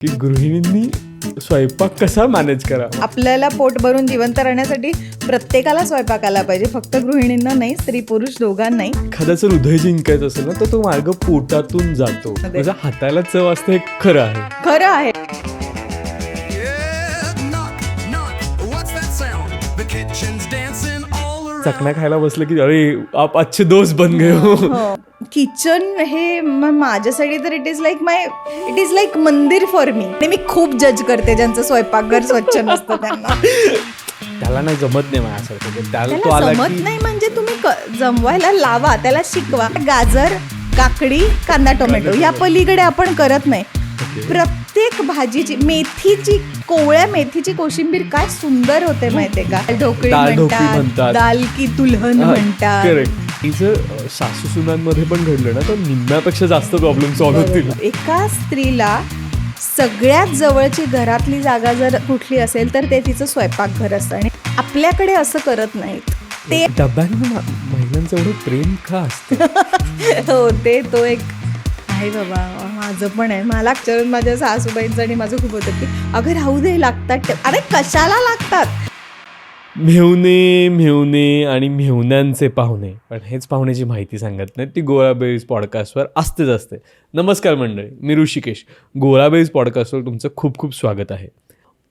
की गृहिणींनी स्वयंपाक कसा मॅनेज करावा. आपल्याला पोट भरून जिवंत राहण्यासाठी प्रत्येकाला स्वयंपाक आला पाहिजे, फक्त गृहिणींना नाही, स्त्री पुरुष दोघांनाही. एखाद्याचं हृदय जिंकायचं असेल ना तर तो मार्ग पोटातून जातो. म्हणजे हाताला चव असते हे खरं आहे. खरं आहे. चकना खायला बसलं की अरे आप अच्छे दोस्त बन गए हो. किचन हे माझ्यासाठी तर इट इज लाईक मंदिर फॉर मी. मी खूप जज करते ज्यांचं स्वयंपाकघर स्वच्छ नसतं त्यांना. त्याला नाही जमत नाही माझ्यासारखं. त्याला जमत नाही म्हणजे तुम्ही जमवायला लावा, त्याला शिकवा. गाजर, काकडी, कांदा, टोमॅटो या पलीकडे आपण करत नाही. प्रत्येक भाजीची कोवळ्या मेथीची कोशिंबीर काय सुंदर होते माहितीये का. ढोकळी म्हणतात, दाल की दुल्हन म्हणतात. तिचं सासू सुनांमध्ये पण घडलं ना तर निम्म्यापेक्षा जास्त प्रॉब्लेम सॉल्व्ह होतील. एका स्त्रीला सगळ्यात जवळची घरातली जागा जर कुठली असेल तर ते तिचं स्वयंपाकघर असतं. आणि आपल्याकडे असं करत नाहीत. ते डब्यांना महिलांचं एवढं प्रेम का असतं. हो, तो एक आहे बाबा. माझं पण आहे. मला माझ्या सासूबाईंचं आणि माझं खूप होतं की अगं राहू दे, लागतात. अरे कशाला लागतात. मेहुणे आणि मेहुण्यांचे पाहुणे, पण हेच पाहुण्याची माहिती सांगत नाही. ती गोळाबेरीज पॉडकास्टवर असते. नमस्कार मंडळी, मी ऋषिकेश. गोळाबेरीज पॉडकास्टवर तुमचं खूप खूप स्वागत आहे.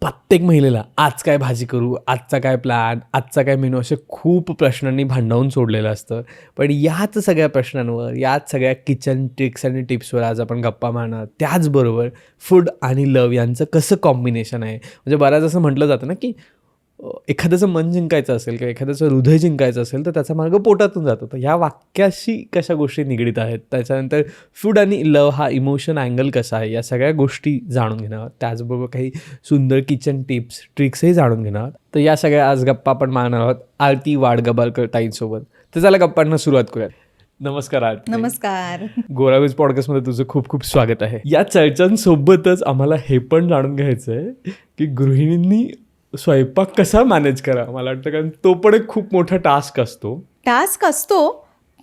प्रत्येक महिलेला आज काय भाजी करू, आजचा काय प्लॅन, आजचा काय मेनू, असे खूप प्रश्नांनी भांडावून सोडलेलं असतं. पण याच सगळ्या प्रश्नांवर, याच सगळ्या किचन ट्रिक्स आणि टिप्सवर आज आपण गप्पा मारणार. त्याचबरोबर फूड आणि लव यांचं कसं कॉम्बिनेशन आहे. म्हणजे बऱ्याच असं म्हटलं जातं ना की एखाद्याचं मन जिंकायचं असेल किंवा एखाद्याचं हृदय जिंकायचं असेल तर त्याचा मार्ग पोटातून जातो. तर ह्या वाक्याशी कशा गोष्टी निगडीत आहेत, त्याच्यानंतर फूड आणि लव हा इमोशन अँगल कसा आहे, या सगळ्या गोष्टी जाणून घेणार. त्याचबरोबर काही सुंदर किचन टिप्स ट्रिक्सही जाणून घेणार. तर या सगळ्या आज गप्पा आपण मारणार आहोत आरती वाडगबारकर ताईंसोबत. तर चला गप्पांना सुरुवात करूयात. नमस्कार आरती. नमस्कार. गोळाबेरीज पॉडकास्टमध्ये तुझं खूप खूप स्वागत आहे. या चर्चांसोबतच आम्हाला हे पण जाणून घ्यायचं आहे की गृहिणींनी स्वयंपाक कसा मॅनेज करा. मला वाटतं कारण तो पण एक खूप मोठा टास्क असतो.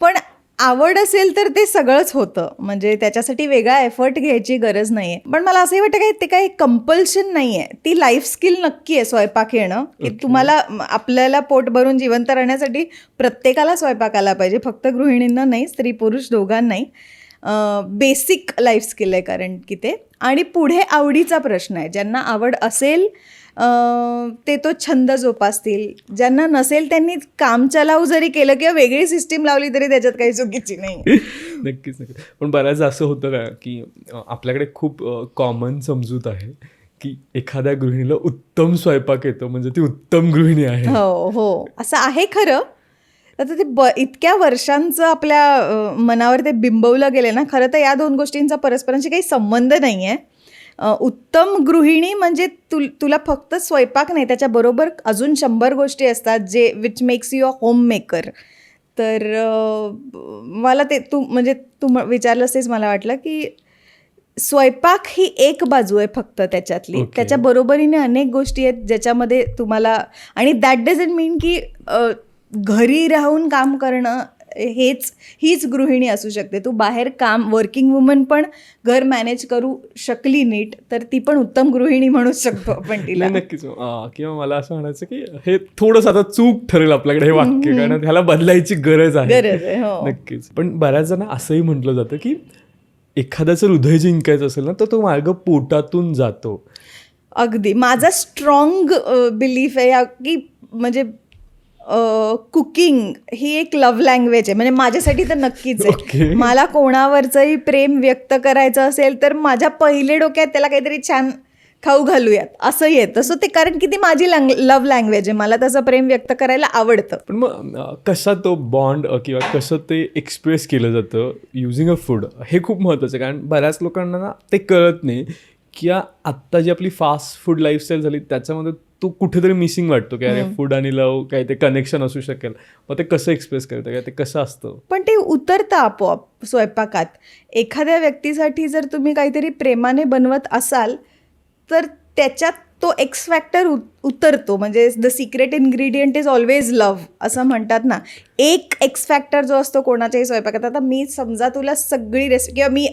पण आवड असेल तर ते सगळंच होतं. म्हणजे त्याच्यासाठी वेगळा एफर्ट घ्यायची गरज नाही आहे. पण मला असंही वाटतं की ते काही कंपल्शन नाही आहे. ती लाईफ स्किल नक्की आहे स्वयंपाक येणं. की तुम्हाला आपल्याला पोट भरून जिवंत राहण्यासाठी प्रत्येकाला स्वयंपाक आला पाहिजे, फक्त गृहिणींना नाही, स्त्री पुरुष दोघांनाही. बेसिक लाईफ स्किल आहे कारण की ते. आणि पुढे आवडीचा प्रश्न आहे. ज्यांना आवड असेल ते तो छंद जोपासतील. ज्यांना नसेल त्यांनी काम चालाऊ जरी केलं किंवा वेगळी सिस्टीम लावली तरी त्याच्यात काही चुकीची नाही. नक्कीच. पण बऱ्याच असं होतं ना की आपल्याकडे खूप कॉमन समजूत आहे की एखाद्या गृहिणीला उत्तम स्वयंपाक येतो म्हणजे ती उत्तम गृहिणी आहे. हो, असं आहे खरं. आता ते इतक्या वर्षांचं आपल्या मनावर ते बिंबवलं गेलं ना. खरं तर या दोन गोष्टींचा परस्परांशी काही संबंध नाही आहे. उत्तम गृहिणी म्हणजे तुला फक्त स्वयंपाक नाही, त्याच्याबरोबर अजून 100 गोष्टी असतात जे which makes you a home maker. तर मला ते तू विचारलंस तेच मला वाटलं की स्वयंपाक ही एक बाजू आहे फक्त त्याच्यातली. त्याच्या बरोबरीने अनेक गोष्टी आहेत ज्याच्यामध्ये तुम्हाला, आणि दॅट डझंट मीन की घरी राहून काम करणं हीच गृहिणी असू शकते. तू बाहेर वर्किंग वुमन पण घर मॅनेज करू शकली नीट तर ती पण उत्तम गृहिणी म्हणू शकतो आपण तिला. नक्कीच. किंवा मला असं म्हणायचं की हे थोडंसं आता चूक ठरेल आपल्याकडे हे वाक्य, कारण ह्याला बदलायची गरज आहे. नक्कीच. पण बऱ्याच जण असंही म्हटलं जातं की एखाद्याचं हृदय जिंकायचं असेल ना तर तो मार्ग पोटातून जातो. अगदी माझा स्ट्रॉंग बिलीफ आहे की म्हणजे कुकिंग ही एक लव्ह लँग्वेज आहे. म्हणजे माझ्यासाठी तर नक्कीच आहे. मला कोणावरचंही प्रेम व्यक्त करायचं असेल तर माझ्या पहिले डोक्यात त्याला काहीतरी छान खाऊ घालूयात असं येतं. सो ते कारण की ती माझी लव्ह लँग्वेज आहे. मला तसं प्रेम व्यक्त करायला आवडतं. पण मग कसा तो बॉन्ड किंवा कसं ते एक्सप्रेस केलं जातं युझिंग अ फूड हे खूप महत्त्वाचं आहे. कारण बऱ्याच लोकांना ना ते कळत नाही की आत्ता जी आपली फास्ट फूड लाईफस्टाईल झाली त्याच्यामध्ये तू कुठेतरी मिसिंग वाटतो की अरे फूड आणि लव काही ते कनेक्शन असू शकेल. मग ते कसं एक्सप्रेस करतं काय, ते कसं असतं. पण ते उतरतं आपोआप स्वयंपाकात. एखाद्या व्यक्तीसाठी जर तुम्ही काहीतरी प्रेमाने बनवत असाल तर त्याच्यात तो एक्स फॅक्टर उतरतो. म्हणजे the secret ingredient is always love असं म्हणतात ना. एक एक्स फॅक्टर जो असतो कोणाच्याही स्वयंपाकात, आता मी समजा तुला सगळी रेसिपी किंवा मी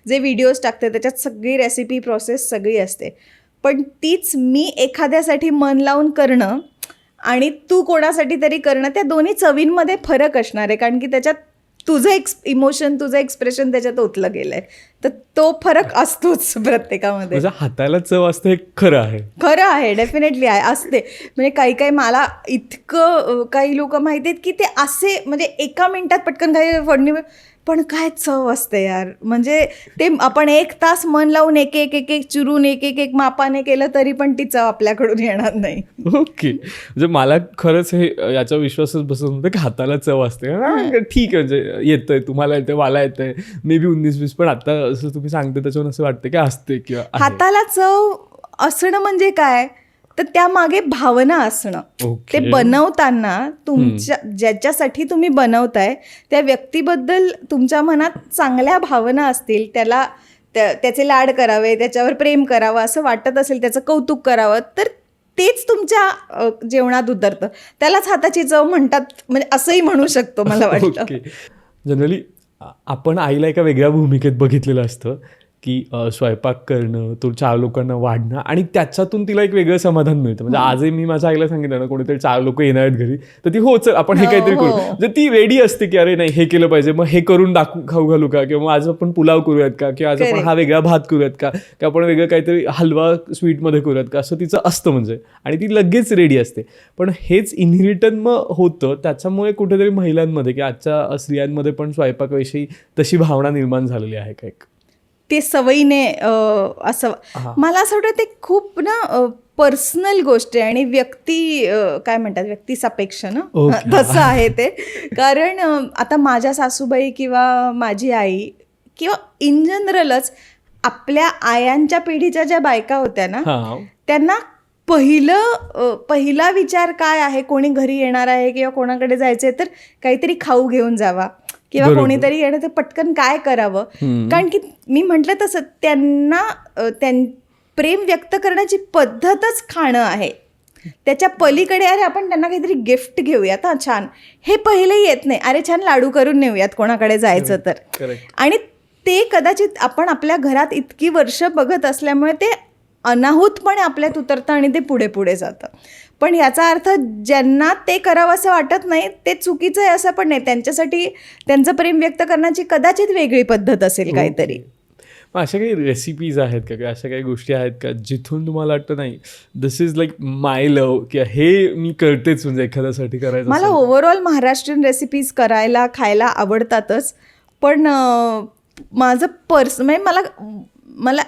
जे व्हिडिओज टाकते त्याच्यात सगळी रेसिपी प्रोसेस सगळी असते, पण तीच मी एखाद्यासाठी मन लावून करणं आणि तू कोणासाठी तरी करणं, त्या दोन्ही चवींमध्ये फरक असणार आहे. कारण की त्याच्यात तुझं इमोशन, तुझं एक्सप्रेशन त्याच्यात ओतलं गेलंय, तर तो फरक असतोच प्रत्येकामध्ये. माझ्या हाताला चव असतं हे खरं आहे. खरं आहे, डेफिनेटली आहे, असते. म्हणजे काही मला इतकं काही लोक माहिती आहेत की ते असे म्हणजे एका मिनिटात पटकन काही फोडणी, पण काय चव असते यार. म्हणजे ते आपण 1 तास मन लावून एक एक चिरून एक मापाने केलं तरी पण ती चव आपल्याकडून येणार नाही. ओके, म्हणजे मला खरंच हे याचा विश्वासच बसत नव्हतं की हाताला चव असते. ठीक आहे, म्हणजे येतंय, तुम्हाला येतंय, मला येतंय, मे बी 19-20, पण आता असं तुम्ही सांगते त्याच्यावर असं वाटतं की असते किंवा हाताला चव असणं म्हणजे काय, तर त्यामागे भावना असणं. ते बनवताना तुमच्या ज्याच्यासाठी तुम्ही बनवताय त्या व्यक्तीबद्दल तुमच्या मनात चांगल्या भावना असतील, त्याला त्याचे लाड करावे, त्याच्यावर प्रेम करावं असं वाटत असेल, त्याचं कौतुक करावं, तर तेच तुमच्या जेवणात उतरतं. त्यालाच हाताची चव म्हणतात, म्हणजे असंही म्हणू शकतो मला वाटतं. जनरली आपण आईला एका वेगळ्या भूमिकेत बघितलेलं असतं की स्वयंपाक करणं, तो 4 लोकांना वाढणं आणि त्याच्यातून तिला एक वेगळं समाधान मिळतं. म्हणजे आजही मी माझ्या आईला सांगितलं ना, कोणीतरी 4 लोक येणार आहेत घरी, तर ती हो चल आपण हे काहीतरी करू, म्हणजे ती रेडी असते की अरे नाही हे केलं पाहिजे, मग हे करून खाऊ घालू का, किंवा आज आपण पुलाव करूयात का, किंवा आज आपण हा वेगळा भात करूयात का, किंवा आपण वेगळं काहीतरी हलवा स्वीटमध्ये करूयात का, असं तिचं असतं म्हणजे. आणि ती लगेच रेडी असते. पण हेच इन रिटर्न मग होतं त्याच्यामुळे कुठेतरी महिलांमध्ये किंवा आजच्या स्त्रियांमध्ये पण स्वयंपाकाविषयी तशी भावना निर्माण झालेली आहे का? ते सवयीने असं मला असं वाटतं ते खूप ना पर्सनल गोष्ट आहे आणि काय म्हणतात व्यक्तिसापेक्ष ना, तसं आहे ते. कारण आता माझ्या सासूबाई किंवा माझी आई किंवा इन जनरलच आपल्या आयांच्या पिढीच्या ज्या बायका होत्या ना, त्यांना पहिला विचार काय आहे, कोणी घरी येणार आहे किंवा कोणाकडे जायचंय तर काहीतरी खाऊ घेऊन जावा, किंवा कोणीतरी येणं तर पटकन काय करावं. कारण की मी म्हटलं तसं त्यांना प्रेम व्यक्त करण्याची पद्धतच खाणं आहे. त्याच्या पलीकडे अरे आपण त्यांना काहीतरी गिफ्ट घेऊयात, हा छान, हे पहिले येत नाही, अरे छान लाडू करून नेऊयात कोणाकडे जायचं तर. आणि ते कदाचित आपण आपल्या घरात इतकी वर्ष बघत असल्यामुळे ते अनाहूतपणे आपल्यात उतरतं आणि ते पुढे पुढे जातं. पण याचा अर्थ ज्यांना ते करावं असं वाटत नाही ते चुकीचं आहे असं पण नाही. त्यांच्यासाठी त्यांचं प्रेम व्यक्त करण्याची कदाचित वेगळी पद्धत असेल काहीतरी. मग अशा काही रेसिपीज आहेत का, किंवा अशा काही गोष्टी आहेत का जिथून तुम्हाला वाटतं नाही दिस इज लाईक माय लव्ह, किंवा हे मी करतेच म्हणजे एखाद्यासाठी करायचं? मला ओव्हरऑल महाराष्ट्रीयन रेसिपीज करायला खायला आवडतातच, पण माझं म्हणजे मला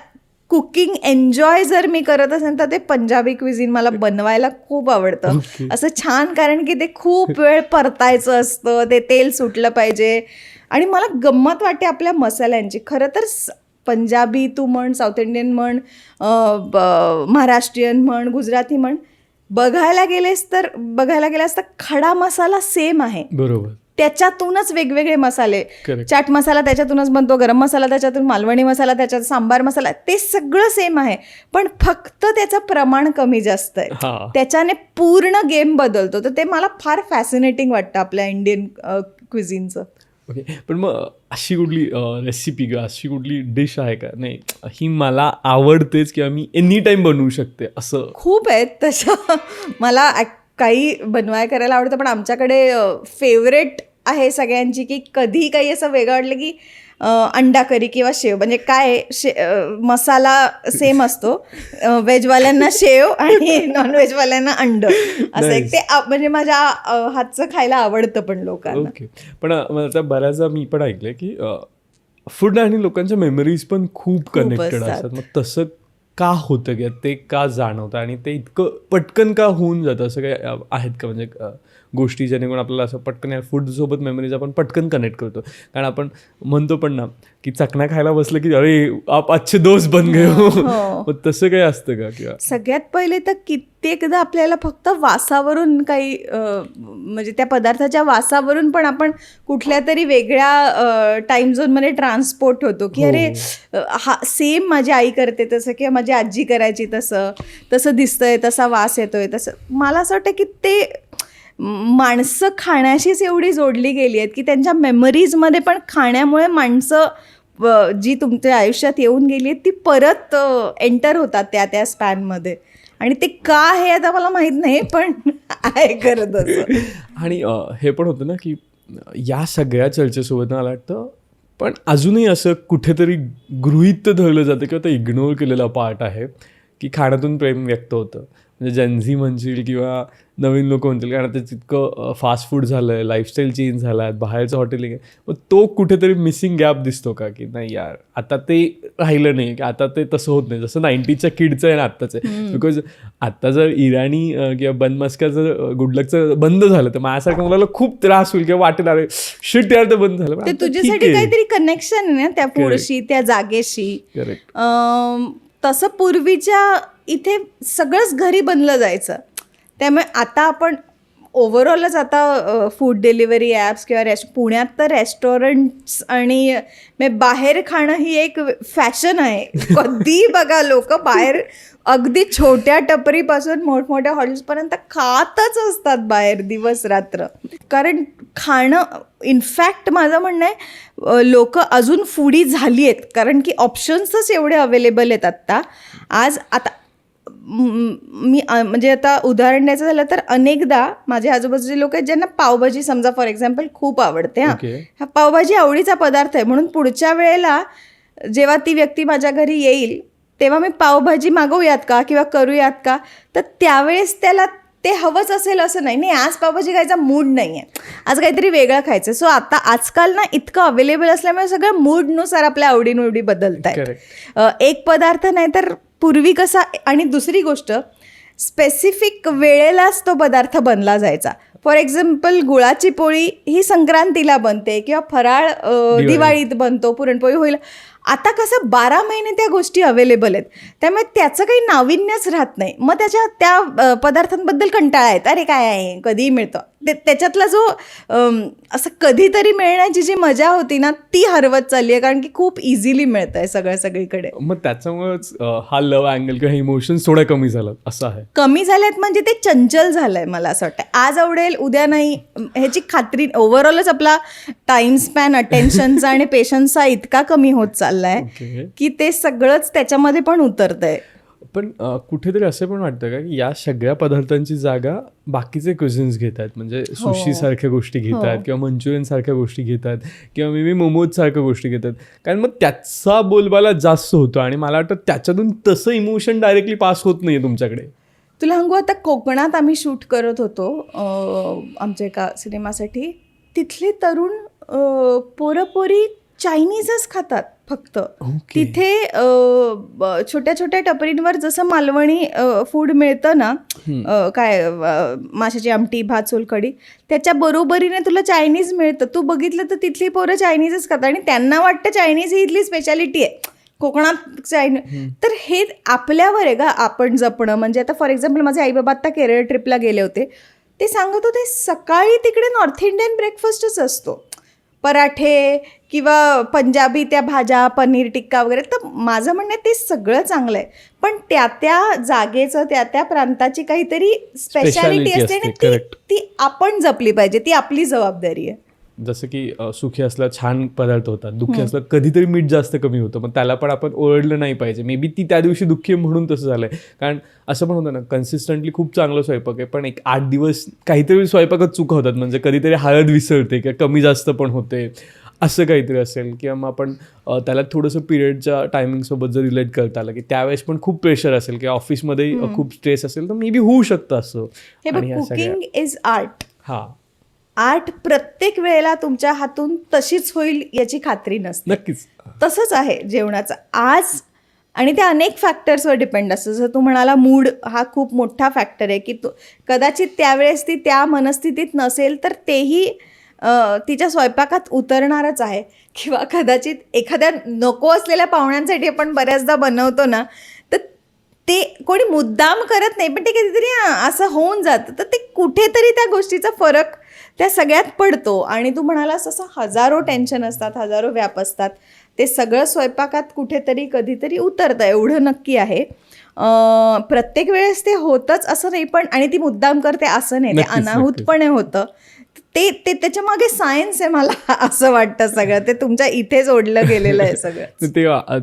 कुकिंग एन्जॉय जर मी करत असेल तर ते पंजाबी क्विझिन मला बनवायला खूप आवडतं. असं छान, कारण की ते खूप वेळ परतायचं असतं, ते तेल सुटलं पाहिजे. आणि मला गंमत वाटते आपल्या मसाल्यांची. खरं तर पंजाबी तू म्हण, साऊथ इंडियन म्हण, महाराष्ट्रीयन म्हण, गुजराती म्हण, बघायला गेलास तर खडा मसाला सेम आहे. बरोबर. त्याच्यातूनच वेगवेगळे मसाले, चाट मसाला त्याच्यातूनच बनतो, गरम मसाला त्याच्यातून, मालवणी मसाला त्याच्यात, सांबार मसाला, ते सगळं सेम आहे, पण फक्त त्याचं प्रमाण कमी जास्त आहे. त्याच्याने पूर्ण गेम बदलतो. तर ते मला फार फॅसिनेटिंग वाटतं आपल्या इंडियन क्विझिनचं. ओके, पण मग अशी कुठली रेसिपी किंवा अशी कुठली डिश आहे का, नाही ही मला आवडतेच किंवा मी एनी टाईम बनवू शकते असं? खूप आहेत तशा. मला काही बनवाय करायला आवडतं, पण आमच्याकडे फेवरेट आहे सगळ्यांची की कधी काही असं वेगळं वाटलं की अंडा करी किंवा शेव. म्हणजे काय मसाला सेम असतो, व्हेजवाल्यांना शेव आणि नॉनव्हेजवाल्यांना अंड, असं एक ते म्हणजे माझ्या हातचं खायला आवडतं पण लोकांना. ओके, पण आता बऱ्याचदा मी पण ऐकलंय की फूड आणि लोकांच्या मेमरीज पण खूप कनेक्टेड असतात. मग तसं का होतं किंवा ते का जाणवतं आणि ते इतकं पटकन का होऊन जातं, असं काय आहेत का? म्हणजे गोष्टी जेणेकरून आपल्याला असं पटकन या फूडसोबत मेमरीज आपण पटकन कनेक्ट करतो. कारण आपण म्हणतो पण ना की चकना खायला बसलं की अरे आप अच्छे दोस्त बन गए हो. मग तसं काही असतं का? किंवा सगळ्यात पहिले तर कित्येकदा आपल्याला फक्त वासावरून काही म्हणजे त्या पदार्थाच्या वासावरून पण आपण कुठल्या तरी वेगळ्या टाइम झोनमध्ये ट्रान्सपोर्ट होतो की अरे हा सेम माझी आई करते तसं किंवा माझी आजी करायची तसं दिसतंय, तसा वास येतोय तसं. मला असं वाटतं की ते माणसं खाण्याशीच एवढी जोडली गेली आहेत की त्यांच्या मेमरीजमध्ये पण खाण्यामुळे माणसं जी तुमच्या आयुष्यात येऊन गेली आहेत ती परत एंटर होतात त्या स्पॅनमध्ये. आणि ते का हे आता मला माहीत नाही पण आहे खरं तसं. आणि हे पण होतं ना की या सगळ्या चर्चेसोबत मला वाटतं पण अजूनही असं कुठेतरी गृहीत धरलं जातं किंवा ते इग्नोर केलेला पार्ट आहे की खाण्यातून प्रेम व्यक्त होतं. म्हणजे जनझी म्हणशील किंवा नवीन लोक म्हणतील कारण ते तितकं फास्ट फूड झालं आहे, लाईफस्टाईल चेंज झाला आहे, बाहेरचं हॉटेलिंग आहे. मग तो कुठेतरी मिसिंग गॅप दिसतो का की नाही यार आता ते राहिलं नाही की आता ते तसं होत नाही जसं 90च्या किडचं आहे ना आत्ताचं आहे. बिकॉज आत्ता जर इराणी किंवा बनमस्काचं गुडलकचं बंद झालं तर माझ्यासारख्या मुलाला खूप त्रास होईल किंवा वाटेल अरे शिट यार ते बंद झालं. ते तुझ्यासाठी काहीतरी कनेक्शन आहे ना त्या फूडशी, त्या जागेशी. तसं पूर्वीच्या इथे सगळंच घरी बनलं जायचं. त्यामुळे आता आपण ओव्हरऑलच आता फूड डिलिव्हरी ॲप्स किंवा पुण्यात तर रेस्टॉरंट्स आणि बाहेर खाणं ही एक फॅशन आहे. कधी बघा लोक बाहेर अगदी छोट्या टपरीपासून मोठमोठ्या हॉटेल्सपर्यंत खातच असतात बाहेर दिवस रात्र. कारण खाणं इनफॅक्ट माझं म्हणणं आहे लोक अजून फूडी झाली आहेत कारण की ऑप्शन्सच एवढे अवेलेबल आहेत आत्ता. आता मी म्हणजे आता उदाहरण द्यायचं झालं तर अनेकदा माझ्या आजूबाजूचे लोक आहेत ज्यांना पावभाजी समजा फॉर एक्झाम्पल खूप आवडते. हा पावभाजी आवडीचा पदार्थ आहे म्हणून पुढच्या वेळेला जेव्हा ती व्यक्ती माझ्या घरी येईल तेव्हा मी पावभाजी मागवूयात का किंवा करूयात का तर त्यावेळेस त्याला ते हवंच असेल असं नाही आज पावभाजी खायचा मूड नाही आहे, आज काहीतरी वेगळं खायचं. सो आता आजकाल ना इतकं अवेलेबल असल्यामुळे सगळं मूडनुसार आपल्या आवडीनिवडी बदलत आहेत. एक पदार्थ नाही तर पूर्वी कसा. आणि दुसरी गोष्ट स्पेसिफिक वेळेलाच तो पदार्थ बनला जायचा. फॉर एक्झाम्पल गुळाची पोळी ही संक्रांतीला बनते किंवा फराळ दिवाळीत बनतो, पुरणपोळी होईल. आता कसं 12 महिने त्या गोष्टी अवेलेबल आहेत त्यामुळे त्याचं काही नाविन्यच राहत नाही. मग त्या पदार्थांबद्दल कंटाळा येत अरे काय आहे कधीही मिळतं. त्याच्यातला जो असं कधीतरी मिळण्याची जी मजा होती ना ती हरवत चालली आहे कारण की खूप इझिली मिळतं आहे सगळीकडे. मग त्याच्यामुळेच हा लव्ह अँगल किंवा इमोशन्स थोडा कमी झाला असं आहे. कमी झाल्यात म्हणजे ते चंचल झालंय. मला असं वाटतं आज आवडेल उद्या नाही ह्याची खात्री. ओव्हरऑलच आपला टाइम स्पॅन अटेन्शनचा आणि पेशन्सचा इतका कमी होत चाललाय की ते सगळंच त्याच्यामध्ये पण उतरतंय. पण कुठेतरी असं पण वाटतं का की या सगळ्या पदार्थांची जागा बाकीचे क्युझिन्स घेत आहेत. म्हणजे सुशी सारख्या गोष्टी घेत आहेत किंवा मंचुरियन सारख्या गोष्टी घेत आहेत किंवा मे बी मोमोज सारख्या गोष्टी घेतात. कारण मग त्याचा बोलबाला जास्त होतो आणि मला वाटतं त्याच्यातून तसं इमोशन डायरेक्टली पास होत नाहीये तुमच्याकडे. तुला सांगू आता कोकणात आम्ही शूट करत होतो आमच्या एका सिनेमासाठी. तिथले तरुण पोरपोरी चायनीजच खातात फक्त. तिथे छोट्या छोट्या टपरींवर जसं मालवणी फूड मिळतं ना काय माशाची आमटी भात सोलकढी त्याच्या बरोबरीने तुला चायनीज मिळतं. तू बघितलं तर तिथली पोरं चायनीजच खातात आणि त्यांना वाटतं चायनीज ही इथली स्पेशालिटी आहे कोकणात चायनीज. तर हे आपल्यावर आहे का आपण जपणं. म्हणजे आता फॉर एक्झाम्पल माझे आई बाबा आता केरळ ट्रिपला गेले होते. ते सांगत होते सकाळी तिकडे नॉर्थ इंडियन ब्रेकफास्टच असतो, पराठे किंवा पंजाबी त्या भाज्या पनीर टिक्का वगैरे. तर माझं म्हणणं ते सगळं चांगलं आहे पण त्या जागेचं त्या प्रांताची काहीतरी स्पेशालिटी असते आणि ती आपण जपली पाहिजे. ती आपली जबाबदारी आहे. जसं की सुखी असला छान पदार्थ होतात, दुःखी असला कधीतरी मीठ जास्त कमी होतं. मग त्याला पण आपण ओरडलं नाही पाहिजे. मे बी ती त्या दिवशी दुःखी आहे म्हणून तसं झालंय. कारण असं पण होतं ना कन्सिस्टंटली खूप चांगलं स्वयंपाक आहे पण एक 8 दिवस काहीतरी स्वयंपाकात चुका होतात. म्हणजे कधीतरी हळद विसरते किंवा कमी जास्त पण होते असं काहीतरी असेल किंवा मग आपण त्याला थोडंसं पिरियडच्या टायमिंगसोबत जर रिलेट करता आलं की त्यावेळेस पण खूप प्रेशर असेल किंवा ऑफिसमध्ये खूप स्ट्रेस असेल तर मे बी होऊ शकतं असं. Cooking is art. हां आर्ट प्रत्येक वेळेला तुमच्या हातून तशीच होईल याची खात्री नसते. नक्कीच तसंच आहे जेवणाचं. आज आणि ते अनेक फॅक्टर्सवर डिपेंड असतं. जसं तू म्हणाला मूड हा खूप मोठा फॅक्टर आहे, की तू कदाचित त्यावेळेस ती त्या मनस्थितीत नसेल तर तेही तिच्या स्वयंपाकात उतरणारच आहे. किंवा कदाचित एखाद्या नको असलेल्या पाहुण्यांसाठी आपण बऱ्याचदा बनवतो ना, तर ते कोणी मुद्दाम करत नाही, पण ते कधीतरी असं होऊन जातं. तर ते कुठेतरी त्या गोष्टीचा फरक त्या सगळ्यात पडतो. आणि तू म्हणालास असं हजारो टेन्शन असतात, हजारो व्याप असतात, ते सगळं स्वयंपाकात कुठेतरी कधीतरी उतरतं, एवढं नक्की आहे. प्रत्येक वेळेस ते होतंच असं नाही, पण आणि ती मुद्दाम करते असं नाही, ते अनाहूतपणे होतं. ते त्याच्या मागे सायन्स आहे मला असं वाटतं. सगळं ते तुमच्या इथेच ओढलं गेलेलं आहे सगळं. ते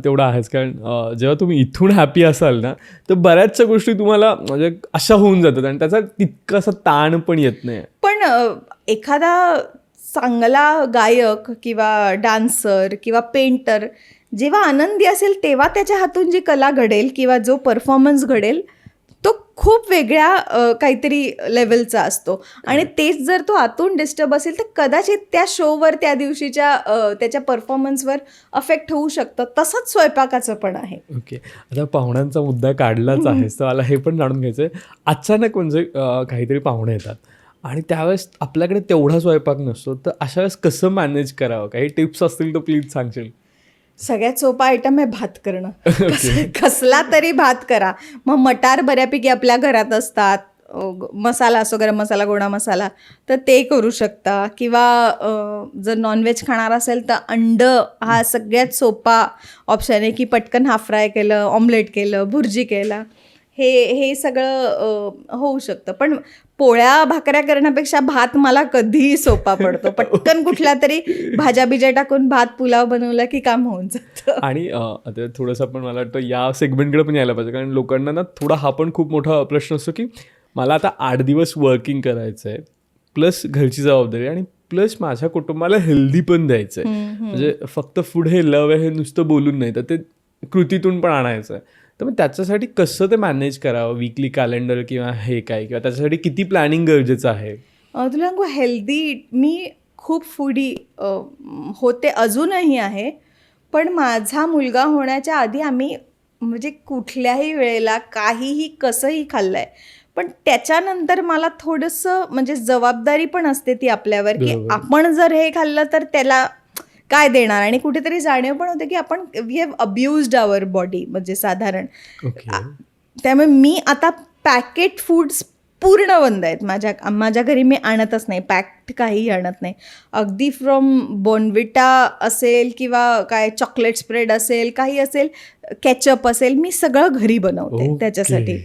तेवढं आहेच, कारण जेव्हा तुम्ही इथून हॅपी असाल ना, तर बऱ्याचशा गोष्टी तुम्हाला म्हणजे अशा होऊन जातात आणि त्याचा तितकासा ताण पण येत नाही. पण एखादा चांगला गायक किंवा डान्सर किंवा पेंटर जेव्हा आनंदी असेल तेव्हा त्याच्या हातून जी कला घडेल किंवा जो परफॉर्मन्स घडेल तो खूप वेगळ्या काहीतरी लेवलचा असतो. आणि तेच जर तो आतून डिस्टर्ब असेल तर कदाचित त्या शोवर त्या दिवशीच्या त्याच्या परफॉर्मन्सवर अफेक्ट होऊ शकतं. तसंच स्वयंपाकाचं पण आहे. ओके, आता पाहुण्यांचा मुद्दा काढलाच आहे, तर मला हे पण जाणून घ्यायचं आहे, अचानक म्हणजे काहीतरी पाहुणे येतात आणि त्यावेळेस आपल्याकडे तेवढा स्वयंपाक नसतो, तर अशा वेळेस कसं मॅनेज करावं? काही टिप्स असतील तर प्लीज सांगशील? सगळ्यात सोपा आयटम आहे भात करणं. कसला तरी भात करा. मग मटार बऱ्यापैकी आपल्या घरात असतात, मसाला असो, गरम मसाला, गोडा मसाला, तर ते करू शकता. किंवा जर नॉनव्हेज खाणार असेल तर अंड हा सगळ्यात सोपा ऑप्शन आहे, की पटकन हाफ फ्राय केलं, ऑमलेट केलं, भुर्जी केला, हे सगळं होऊ शकतं. पण पोळ्या भाकऱ्या करण्यापेक्षा भात मला कधीही सोपा पडतो. पटकन कुठल्या तरी भाज्या बिज्या टाकून भात पुलाव बनवला की काम होऊन जातं. आणि आता थोडंसं पण मला वाटतं या सेगमेंटकडे पण यायला पाहिजे, कारण लोकांना ना थोडा हा पण खूप मोठा प्रश्न असतो, की मला आता 8 दिवस वर्किंग करायचं आहे, प्लस घरची जबाबदारी आणि प्लस माझ्या कुटुंबाला हेल्दी पण द्यायचं आहे. म्हणजे फक्त फूड हे लव आहे हे नुसतं बोलून नाही, तर ते कृतीतून पण आणायचं आहे. तर मग त्याच्यासाठी कसं ते मॅनेज करावं? वीकली कॅलेंडर किंवा हे काय, किंवा त्याच्यासाठी किती प्लॅनिंग गरजेचं आहे? तुला सांगू, हेल्दी मी खूप फूडी होते, अजूनही आहे. पण माझा मुलगा होण्याच्या आधी आम्ही म्हणजे कुठल्याही वेळेला काहीही कसंही खाल्लं आहे. पण त्याच्यानंतर मला थोडंसं म्हणजे जबाबदारी पण असते ती आपल्यावर, की आपण जर हे खाल्लं तर त्याला काय देणार. आणि कुठेतरी जाणीव पण होते की आपण वी हॅव अब्युज्ड आवर बॉडी, म्हणजे साधारण. त्यामुळे मी आता पॅकेट फूड्स पूर्ण बंद आहेत. माझ्या घरी मी आणतच नाही, पॅक्ड काहीही आणत नाही. अगदी फ्रॉम बॉर्नव्हिटा असेल किंवा काय चॉकलेट स्प्रेड असेल, काही असेल, केचप असेल, मी सगळं घरी बनवते त्याच्यासाठी.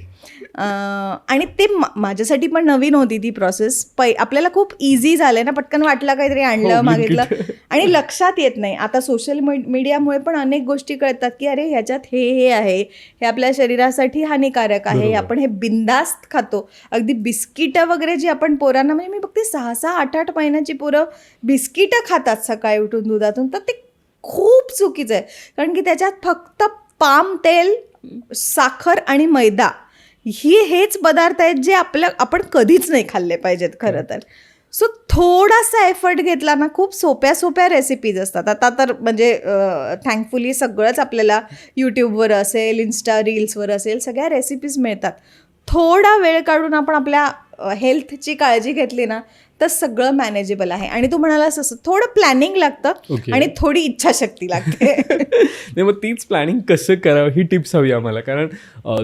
आणि ते माझ्यासाठी पण नवीन होती ती प्रोसेस. आपल्याला खूप इझी झालंय ना, पटकन वाटलं काहीतरी आणलं, मागितलं, आणि लक्षात येत नाही. आता सोशल मीडियामुळे पण अनेक गोष्टी कळतात की अरे ह्याच्यात हे आहे, हे आपल्या शरीरासाठी हानिकारक आहे, आपण हे बिंदास्त खातो. अगदी बिस्किटं वगैरे जी आपण पोरांना, म्हणजे मी बघते 6-6, 8-8 महिन्याची पोरं बिस्किटं खातात सकाळी उठून दुधातून, तर ते खूप चुकीचं आहे. कारण की त्याच्यात फक्त पाम तेल, साखर आणि मैदा हेच पदार्थ आहेत जे आपण कधीच नाही खाल्ले पाहिजेत खरं तर. सो थोडासा एफर्ट घेतला ना, खूप सोप्या रेसिपीज असतात. आता तर म्हणजे थँकफुली सगळंच आपल्याला यूट्यूबवर असेल, इन्स्टा रील्सवर असेल, सगळ्या रेसिपीज मिळतात. थोडा वेळ काढून आपण आपल्या हेल्थची काळजी घेतली ना तर सगळं मॅनेजेबल आहे. आणि तू म्हणालास असं थोडं प्लॅनिंग लागतं आणि थोडी इच्छाशक्ती लागते. नाही, मग तीच प्लॅनिंग कसं करावं ही टिप्स हवी आम्हाला, कारण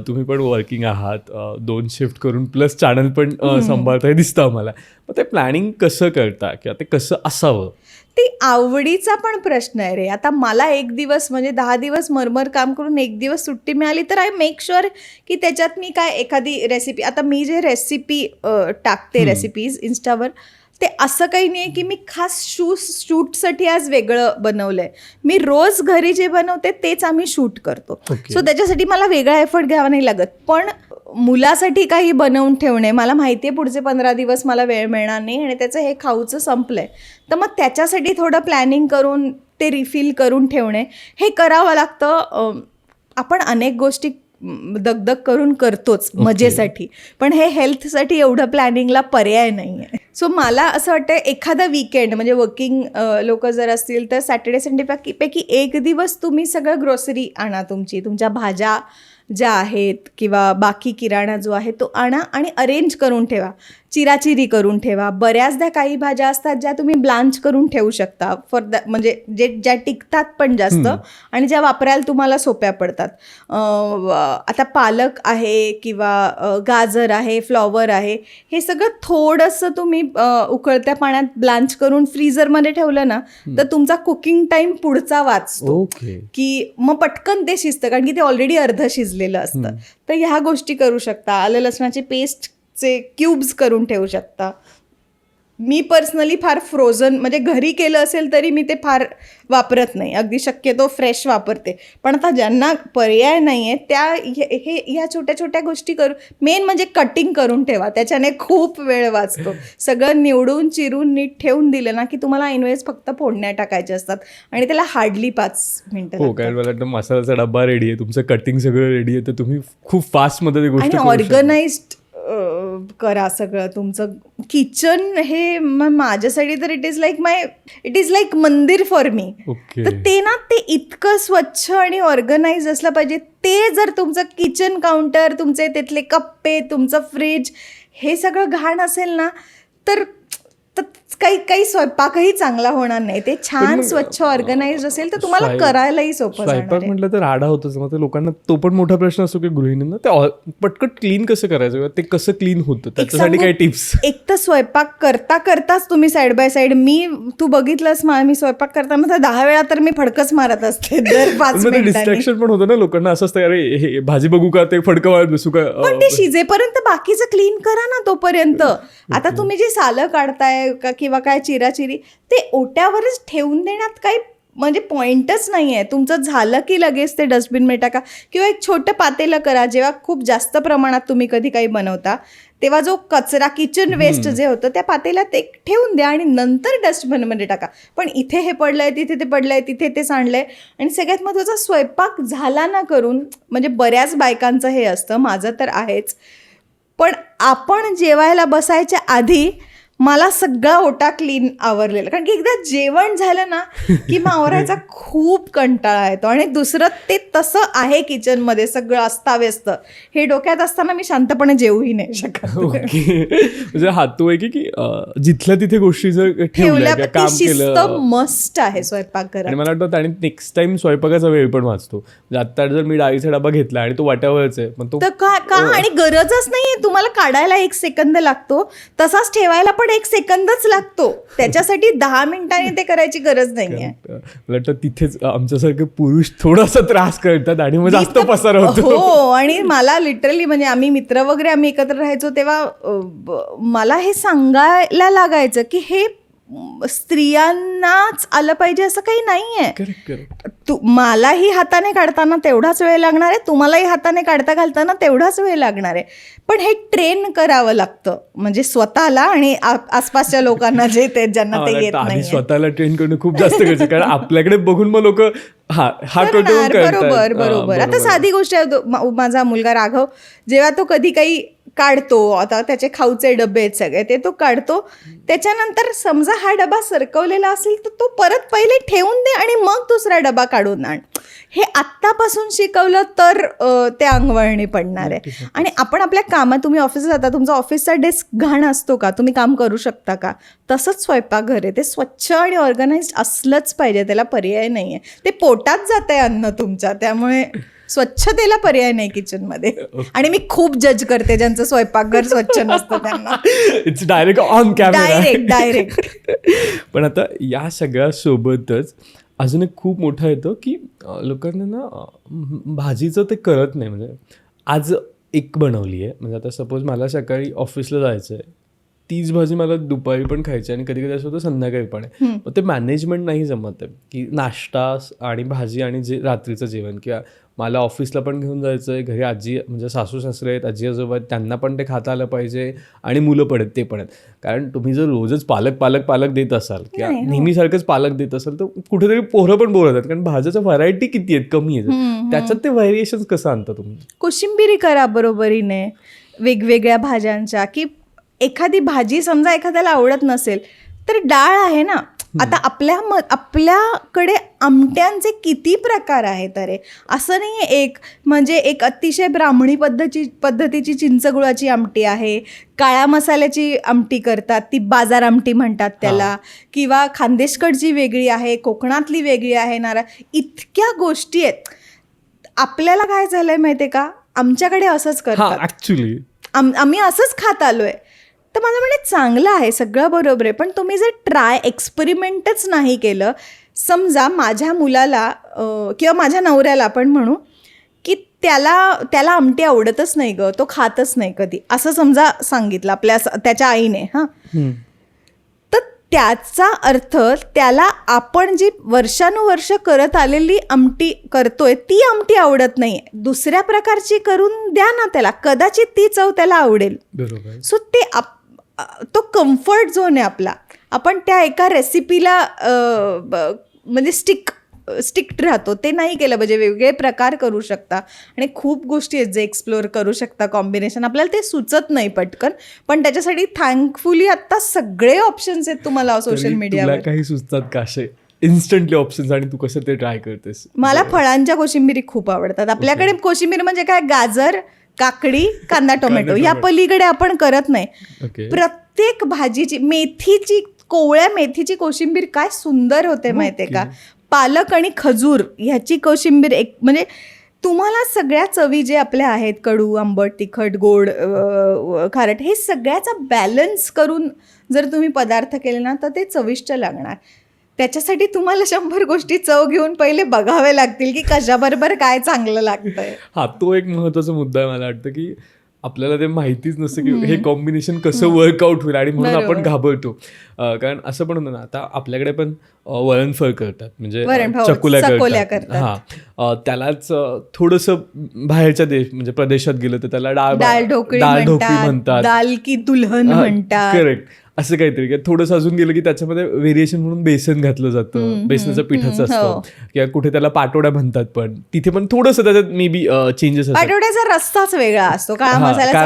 तुम्ही पण वर्किंग आहात, 2 शिफ्ट करून प्लस चॅनल पण सांभाळताय दिसतं आम्हाला. मग ते प्लॅनिंग कसं करता किंवा ते कसं असावं? ते आवडीचा पण प्रश्न आहे रे. आता मला 1 दिवस म्हणजे 10 दिवस मरमर काम करून 1 दिवस सुट्टी मिळाली तर आय मेक शुअर की त्याच्यात मी काय एखादी रेसिपी, आता मी जे रेसिपी टाकते रेसिपीज इन्स्टावर, ते असं काही नाही आहे की मी खास शूटसाठी आज वेगळं बनवलं आहे. मी रोज घरी जे बनवते तेच आम्ही शूट करतो. सो त्याच्यासाठी मला वेगळा एफर्ट घ्यावा नाही लागत. पण मुलासाठी काही बनवून ठेवणे, मला माहिती आहे पुढचे 15 दिवस मला वेळ मिळणार नाही आणि त्याचं हे खाऊचं संपलं आहे, तर मग त्याच्यासाठी थोडं प्लॅनिंग करून ते रिफिल करून ठेवणे हे करावं लागतं. आपण अनेक गोष्टी दगदग करून करतोच मजेसाठी, पण हे हेल्थसाठी एवढं प्लॅनिंगला पर्याय नाही आहे. सो मला असं वाटतं एखादा वीकेंड म्हणजे वर्किंग लोक जर असतील तर सॅटर्डे संडे पैकी एक दिवस तुम्ही सगळं ग्रोसरी आणा, तुमच्या भाज्या ज्या आहेत किंवा बाकी किराणा जो आहे तो आणा आणि अरेंज करून ठेवा, चिराचिरी करून ठेवा. बऱ्याचदा काही भाज्या असतात ज्या तुम्ही ब्लांच करून ठेवू शकता फॉर द म्हणजे ज्या टिकतात पण जास्त आणि ज्या वापरायला तुम्हाला सोप्या पडतात. आता पालक आहे किंवा गाजर आहे, फ्लॉवर आहे, हे सगळं थोडंसं तुम्ही उकळत्या पाण्यात ब्लांच करून फ्रीझरमध्ये ठेवलं ना तर तुमचा कुकिंग टाईम पुढचा वाचतो. की मग पटकन ते शिजतं कारण की ते ऑलरेडी अर्ध शिजलेलं असतं. तर ह्या गोष्टी करू शकता. आलं लसणाची पेस्टचे क्यूब्स करून ठेवू शकता. मी पर्सनली फार फ्रोझन म्हणजे घरी केलं असेल तरी मी ते फार वापरत नाही, अगदी शक्यतो फ्रेश वापरते. पण आता ज्यांना पर्याय नाही आहे त्या ह्या छोट्या छोट्या गोष्टी मेन म्हणजे कटिंग करून ठेवा, त्याच्याने खूप वेळ वाचतो. सगळं निवडून चिरून नीट ठेवून दिलं ना की तुम्हाला ऐनवेळेस फक्त फोडण्या टाकायच्या असतात आणि त्याला हार्डली 5 मिनिटं. हो, कारण मला वाटतं मसाल्याचा डब्बा रेडी आहे, तुमचं कटिंग सगळं रेडी आहे, तर तुम्ही खूप फास्टमध्ये गोष्टी आणि ऑर्गनाइज्ड करा सगळं तुमचं किचन. हे माझ्यासाठी तर इट इज लाईक मंदिर फॉर मी. तर ते ना ते इतकं स्वच्छ आणि ऑर्गनाइज असलं पाहिजे. ते जर तुमचं किचन काउंटर, तुमचे तिथले कप्पे, तुमचं फ्रीज हे सगळं घाण असेल ना तर काही स्वयंपाकही चांगला होणार नाही. ते छान स्वच्छ ऑर्गनाइज असेल तर तुम्हाला करायलाही सोपं जाणार. स्वयंपाक म्हटलं तर राडा होतच. मग लोकांना तो पण मोठा प्रश्न असतो की गृहिणींना ते पटकन क्लीन कसं करायचं, ते कसं क्लीन होतं, त्याच्यासाठी काही टिप्स. एक तर स्वयंपाक करताच तुम्ही साईड बाय साईड, तू बघितलंस मी स्वयंपाक करताना तर 10 वेळा तर मी फडकच मारत असते दर 5 मिनिटांनी. डिस्ट्रॅक्शन पण होतं ना लोकांना, असं असतं अरे हे भाजी बघू का, ते फडकं वाळत बसू का. पण ते शिजेपर्यंत बाकीचं क्लीन करा ना तोपर्यंत. आता तुम्ही जे सालं काढताय किंवा काय चिराचिरी ते ओट्यावरच ठेवून देण्यात काही म्हणजे पॉइंटच नाही आहे. तुमचं झालं की लगेच ते डस्टबिनमध्ये टाका किंवा एक छोटं पातेलं करा. जेव्हा खूप जास्त प्रमाणात तुम्ही कधी काही बनवता तेव्हा जो कचरा किचन वेस्ट जे होतं त्या पातेल्यात एक ठेवून द्या आणि नंतर डस्टबिनमध्ये टाका. पण इथे हे पडलंय, तिथे ते पडलंय, तिथे ते सांडलंय. आणि सगळ्यात महत्त्वाचा, स्वयंपाक झाला ना करून, म्हणजे बऱ्याच बायकांचं हे असतं, माझं तर आहेच, पण आपण जेवायला बसायच्या आधी मला सगळा ओटा क्लीन आवरलेला. कारण की एकदा जेवण झालं ना की मग आवरायचा खूप कंटाळा येतो. आणि दुसरं ते तसं आहे किचनमध्ये सगळं अस्ताव्यस्त. हे डोक्यात असताना मी शांतपणे जेवूही नाही शकत. म्हणजे हातू आहे की जिथल्या तिथे गोष्टी जर ठेवल्या, काम केलं, मस्ट आहे स्वयंपाक आणि मला वाटतं आणि नेक्स्ट टाइम स्वयंपाकाचा वेळ पण वाचतो. आता जर मी डाळीचा डबा घेतला आणि तो वाट्यावरच आहे, मग तो का आणि गरजच नाहीये तुम्हाला काढायला 1 सेकंद लागतो, तसाच ठेवायला पण 1 सेकंदच लागतो. त्याच्यासाठी 10 मिनिटांनी ते करायची गरज नाहीये. मला वाटतं तिथेच आमच्यासारखे पुरुष थोडासा त्रास करतात आणि मग जास्त पसारा होतो. हो, आणि मला लिटरली म्हणजे आम्ही मित्र वगैरे आम्ही एकत्र राहायचो तेव्हा मला हे सांगायला लागायचं की हे स्त्रियांनाच आलं पाहिजे असं काही नाहीये. मलाही हाताने काढताना तेवढाच वेळ लागणार आहे, तुम्हालाही हाताने घालताना तेवढाच वेळ लागणार आहे. पण हे ट्रेन करावं लागतं, म्हणजे स्वतःला आणि आसपासच्या लोकांना ज्यांना ते येत नाही. स्वतःला ट्रेन करणं खूप जास्त गरजेचं, कारण आपल्याकडे बघून मग लोक बरोबर. आता साधी गोष्ट आहे, माझा मुलगा राघव जेव्हा तो कधी काही काढतो, आता त्याचे खाऊचे डबे आहेत सगळे, ते तो काढतो. त्याच्यानंतर समजा हा डबा सरकवलेला असेल तर तो परत पहिले ठेवून दे आणि मग दुसरा डबा काढून आण. हे आत्तापासून शिकवलं तर ते अंगवळणी पडणार आहे. आणि आपण आपल्या कामात, तुम्ही ऑफिसला जाता, तुमचा ऑफिसचा डेस्क घाण असतो का, तुम्ही काम करू शकता का, तसंच स्वयंपाकघर आहे, ते स्वच्छ आणि ऑर्गनाइज्ड असलंच पाहिजे, त्याला पर्याय नाही आहे. ते पोटात जात आहे अन्न तुमच्या, त्यामुळे स्वच्छतेला पर्याय नाही किचनमध्ये. आणि मी खूप जज करते ज्यांचं स्वयंपाकघर स्वच्छ नसतं त्यांना. It's direct on camera, direct. पण आता या सगळ्या सोबतच अजून एक खूप मोठं येतं की लोकांना ना भाजीचं ते करत नाही. म्हणजे आज एक बनवली आहे, म्हणजे आता सपोज मला सकाळी ऑफिसला जायचं आहे, तीच भाजी मला दुपारी पण खायची आणि कधी कधी असं होतं संध्याकाळी पण आहे. मग ते मॅनेजमेंट नाही जमत आहे की नाश्ता आणि भाजी आणि जे रात्रीचं जेवण, किंवा मला ऑफिसला पण घेऊन जायचं आहे, घरी आजी म्हणजे सासू सासरे आहेत, आजी आजोबा आहेत, त्यांना पण ते खाता आलं पाहिजे, आणि मुलं पण आहेत ते पण आहेत. कारण तुम्ही जर रोजच पालक देत असाल किंवा नेहमीसारखंच पालक देत असाल तर कुठेतरी पोरं पण बोर होतात, कारण भाज्याच्या व्हरायटी किती आहेत, कमी आहेत, त्याच्यात ते व्हेरिएशन्स कसं आणता तुम्ही. कोशिंबिरी करा बरोबरीने वेगवेगळ्या भाज्यांच्या, की एखादी भाजी समजा एखाद्याला आवडत नसेल तर डाळ आहे ना. आता आपल्याकडे आमट्यांचे किती प्रकार आहेत अरे. असं नाही आहे एक म्हणजे एक अतिशय ब्राह्मणी पद्धतीची चिंचगुळाची आमटी आहे, काळ्या मसाल्याची आमटी करतात ती बाजार आमटी म्हणतात त्याला, किंवा खानदेशकडची वेगळी आहे, कोकणातली वेगळी आहे, इतक्या गोष्टी आहेत. आपल्याला काय झालंय माहितीये का, आमच्याकडे असंच करतात ऍक्च्युली, आम्ही असंच खात आलोय. तर माझं म्हणणे चांगलं आहे, सगळं बरोबर आहे, पण तुम्ही जर एक्सपेरिमेंटच नाही केलं. समजा माझ्या मुलाला किंवा माझ्या नवऱ्याला आपण म्हणू की त्याला आमटी आवडतच नाही ग, तो खातच नाही कधी, असं समजा सांगितलं त्याच्या आईने. तर त्याचा अर्थ त्याला आपण जी वर्षानुवर्ष करत आलेली आमटी करतोय ती आमटी आवडत नाही, दुसऱ्या प्रकारची करून द्या ना त्याला, कदाचित ती चव त्याला आवडेल. बरोबर. सो तो कम्फर्ट झोन आहे आपला. आपण त्या एका रेसिपीला म्हणजे स्टिक्ट राहतो, ते नाही केलं पाहिजे. वेगवेगळे प्रकार करू शकता आणि खूप गोष्टी आहेत जे एक्सप्लोअर करू शकता, कॉम्बिनेशन. आपल्याला ते सुचत नाही पटकन, पण त्याच्यासाठी थँकफुली आता सगळे ऑप्शन्स आहेत तुम्हाला सोशल मीडियावर. काही सुचतात का असे इन्स्टंटली ऑप्शन्स आणि तू कसं ते ट्राय करतेस? मला फळांच्या कोशिंबिरी खूप आवडतात. आपल्याकडे कोशिंबीर म्हणजे काय, गाजर, काकडी, कांदा, टोमॅटो, या पलीकडे आपण करत नाही. प्रत्येक भाजीची, मेथीची, कोवळ्या मेथीची कोशिंबीर काय सुंदर होते माहितीये का. पालक आणि खजूर ह्याची कोशिंबीर एक म्हणजे तुम्हाला सगळ्या चवी जे आपल्या आहेत, कडू, आंबट, तिखट, गोड, खारट, हे सगळ्याचा बॅलन्स करून जर तुम्ही पदार्थ केले ना तर ते चविष्ट लागणार. त्याच्यासाठी तुम्हाला 100 गोष्टी चव घेऊन पहिले बघावे लागतील की कशाबरोबर काय चांगलं लागतंय. तो एक महत्वाचा मुद्दा आहे. मला वाटतं की आपल्याला ते माहितीच नसतं की हे कॉम्बिनेशन कसं वर्कआउट होईल आणि म्हणून आपण घाबरतो. कारण असं पण होतं ना, आता आपल्याकडे पण वरणफळ करतात, म्हणजे चकुल्या करतात. त्यालाच थोडंसं बाहेरच्या म्हणजे प्रदेशात गेलं तर त्याला डाळ ढोकळी म्हणतात, दाल की दुल्हन म्हणतात. करेक्ट. असं काहीतरी थोडंसं अजून गेलं की त्याच्यामध्ये व्हेरिएशन म्हणून बेसन घातलं जातं, बेसनाचं पिठाचं असतं, किंवा कुठे त्याला पाटोड्या म्हणतात, पण तिथे पण थोडंसं त्याच्यात मे बी चेंजेस असतात. पाटोड्याचा रस्ताच वेगळा असतो, काळ्या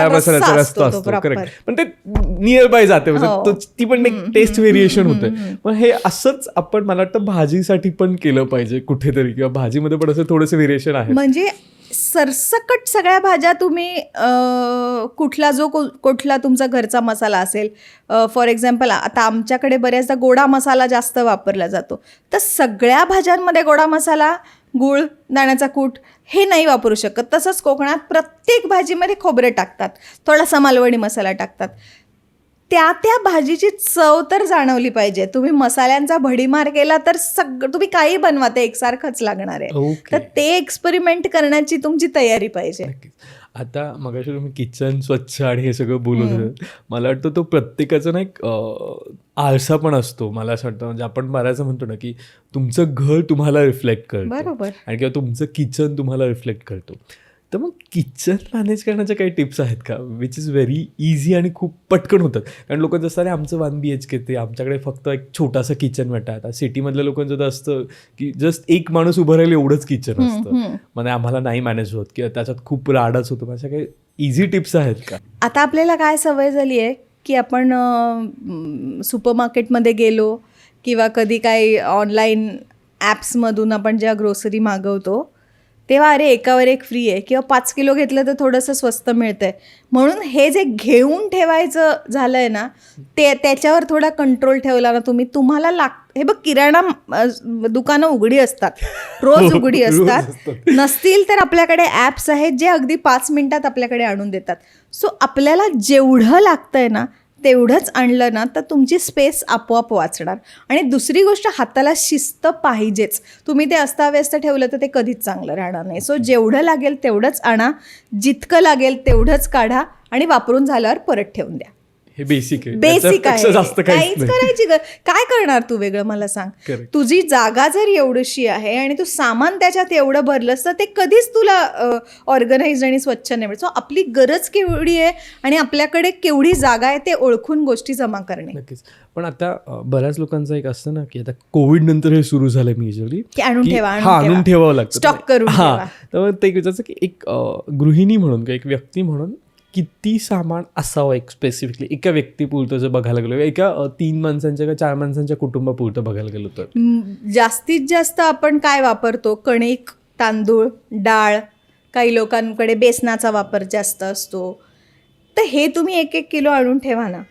मसाल्याचा रस्ता असतो, करेक्ट, पण ते नियर बाय जाते, म्हणजे ती पण एक टेस्ट व्हेरिएशन होते. पण हे असंच आपण मला वाटतं भाजीसाठी पण केलं पाहिजे कुठेतरी, किंवा भाजीमध्ये पण असं थोडंसं व्हेरिएशन आहे. म्हणजे सरसकट सगळ्या भाज्या तुम्ही कुठला तुमचा घरचा मसाला असेल, फॉर एक्झाम्पल आता आमच्याकडे बऱ्याचदा गोडा मसाला जास्त वापरला जातो, तर सगळ्या भाज्यांमध्ये गोडा मसाला, गूळ, दाण्याचा कूट हे नाही वापरू शकत. तसंच कोकणात प्रत्येक भाजीमध्ये खोबरे टाकतात, थोडासा मालवणी मसाला टाकतात. त्या भाजीची चव तर जाणवली पाहिजे. तुम्ही मसाल्यांचा भडीमार केला तर तुम्ही काही बनवा ते एकसारखंच लागणार आहे. तर ते एक्सपेरिमेंट करण्याची तुमची तयारी पाहिजे. आता मगाशी तुम्ही किचन स्वच्छ आणि हे सगळं बोलत होते, मला वाटतं तो प्रत्येकाचा ना एक आरसा पण असतो. मला असं वाटतं, म्हणजे आपण बऱ्याच म्हणतो ना की तुमचं घर तुम्हाला रिफ्लेक्ट करतं, बरोबर, आणि किंवा तुमचं किचन तुम्हाला रिफ्लेक्ट करतो. तर मग किचन मॅनेज करण्याच्या काही टिप्स आहेत का, विच इज व्हेरी इझी आणि खूप पटकन होतात? कारण लोक जसं आमचं 1 BHK ते आमच्याकडे फक्त एक छोटासा किचन वाटतं. आता सिटीमधल्या लोकांचं तर असतं की जस्ट एक माणूस उभं राहील एवढंच किचन असतं, म्हणजे आम्हाला नाही मॅनेज होत, किंवा त्याच्यात खूप राडाच होतो. माझ्या काही इझी टिप्स आहेत का? आता आपल्याला काय सवय झाली आहे की आपण सुपरमार्केटमध्ये गेलो किंवा कधी काही ऑनलाईन ॲप्समधून आपण जेव्हा ग्रोसरी मागवतो तेव्हा अरे एकावर एक फ्री आहे, किंवा 5 किलो घेतलं तर थोडंसं स्वस्त मिळतंय, म्हणून हे जे घेऊन ठेवायचं झालंय ना त्याच्यावर थोडा कंट्रोल ठेवला ना तुम्हाला हे बघ, किराणा दुकानं उघडी असतात, रोज उघडी असतात. नसतील तर आपल्याकडे ॲप्स आहेत जे अगदी 5 मिनिटात आपल्याकडे आणून देतात. सो आपल्याला जेवढं लागतंय ना तेवढंच आणलं ना तर तुमची स्पेस आपोआप वाचणार. आणि दुसरी गोष्ट, हाताला शिस्त पाहिजेच. तुम्ही ते अस्ताव्यस्त ठेवलं तर ते कधीच चांगलं राहणार नाही. सो जेवढं लागेल तेवढंच आणा, जितकं लागेल तेवढंच काढा आणि वापरून झाल्यावर परत ठेवून द्या. हे बेसिक आहे, काहीच करायची काय करणार तू वेगळं, मला सांग. तुझी जागा जर एवढीशी आहे आणि तू सामान त्याच्यात एवढं भरलंस तर ते कधीच तुला ऑर्गनाइज आणि स्वच्छ नाही मिळत. सो आपली गरज केवढी आहे आणि आपल्याकडे केवढी जागा आहे ते ओळखून गोष्टी जमा करणे. नक्कीच. पण आता बऱ्याच लोकांचं एक असतं ना की आता कोविड नंतर हे सुरू झालंय मेजरली, आणून ठेवावं लागतं, स्टॉक करून. तर ते विचारायचं की एक गृहिणी म्हणून किंवा एक व्यक्ती म्हणून किती सामान असावं एक स्पेसिफिकली एका व्यक्तीपुरतं जर बघायला गेलो, एका 3 माणसांच्या किंवा 4 माणसांच्या कुटुंबापुरतं बघायला गेलो तर? जास्तीत जास्त आपण काय वापरतो? कणिक, तांदूळ, डाळ, काही लोकांकडे बेसनाचा वापर जास्त असतो. तर हे तुम्ही 1-1 किलो आणून ठेवा ना.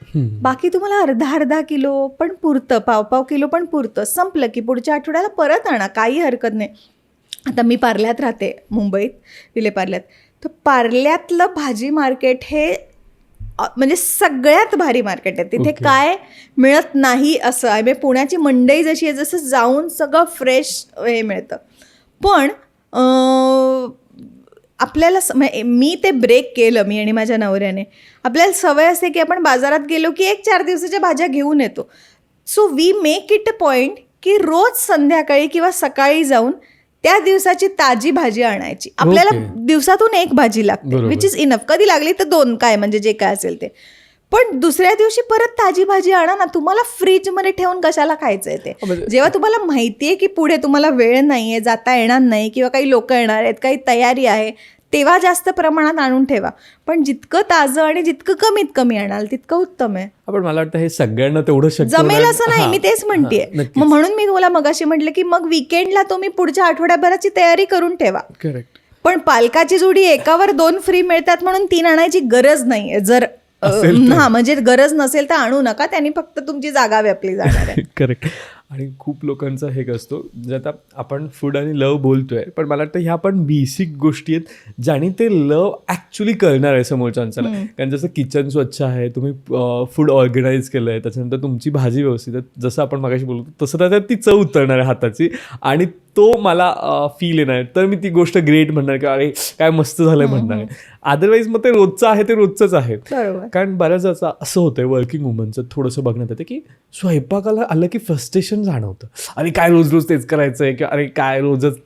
बाकी तुम्हाला अर्धा किलो पण पुरतं, पाव किलो पण पुरतं. संपलं की पुढच्या आठवड्याला परत आणा, काही हरकत नाही. आता मी पार्ल्यात राहते, मुंबईत, विले पार्ल्यात. तर पार्ल्यातलं भाजी मार्केट हे म्हणजे सगळ्यात भारी मार्केट आहे. तिथे काय मिळत नाही असं आहे. म्हणजे पुण्याची मंडई जशी आहे, जसं जाऊन सगळं फ्रेश हे मिळतं. पण आपल्याला मी ते ब्रेक केलं, मी आणि माझ्या नवऱ्याने. आपल्याला सवय असते की आपण बाजारात गेलो की 1-4 दिवसाच्या भाज्या घेऊन येतो. So we make it a point की रोज संध्याकाळी किंवा सकाळी जाऊन त्या दिवसाची ताजी भाजी आणायची. आपल्याला दिवसातून 1 भाजी लागते, विच इज इनफ. कधी लागली तर 2, काय म्हणजे जे काय असेल ते. पण दुसऱ्या दिवशी परत ताजी भाजी आणा ना. तुम्हाला फ्रीजमध्ये ठेवून कशाला खायचंय ते? जेव्हा तुम्हाला माहितीये की पुढे तुम्हाला वेळ नाहीये, जाता येणार नाही किंवा काही लोक येणार आहेत, काही तयारी आहे, तेव्हा जास्त प्रमाणात आणून ठेवा. पण जितकं ताजं आणि जितकं कमीत कमी आणाल तितकं उत्तम आहे. पण मला वाटतं हे सगळ्यांना तेवढं शक्य जमेल असं नाही, मी तेच म्हणतेय. म्हणून मी तुला मगाशी म्हटलं की मग विकेंडला तुम्ही पुढच्या आठवड्याभराची तयारी करून ठेवा. करेक्ट. पण पालकाची जोडी एकावर 2 फ्री मिळतात म्हणून 3 आणायची गरज नाहीये. जर म्हणजे गरज नसेल तर आणू नका, त्यांनी फक्त तुमची जागा व्यापली जाणार आहे. करेक्ट. आणि खूप लोकांचा हे असतो, जे आता आपण फूड आणि लव बोलतोय, पण मला वाटतं ह्या पण बेसिक गोष्टी आहेत ज्याने ते लव ॲक्च्युली करणार आहे समोरच्यांचं. कारण जसं किचन स्वच्छ आहे, तुम्ही फूड ऑर्गनाईज केलं आहे, त्याच्यानंतर तुमची भाजी व्यवस्थित आहे, जसं आपण मगाशी बोलतो तसं त्याच्यात ती चव उतरणार आहे हाताची, आणि तो मला फील येणार, तर मी ती गोष्ट ग्रेट म्हणणार की अरे काय मस्त झालंय म्हणणार आहे. अदरवाईज मग ते रोजचं आहे ते रोजचंच आहे. कारण बऱ्याच असं होतंय वर्किंग वुमनचं थोडंसं बघण्यात येतं की स्वयंपाकाला आलं की फ्रस्ट्रेशन जाणवतं. अरे काय रोज तेच करायचंय, किंवा अरे काय रोजच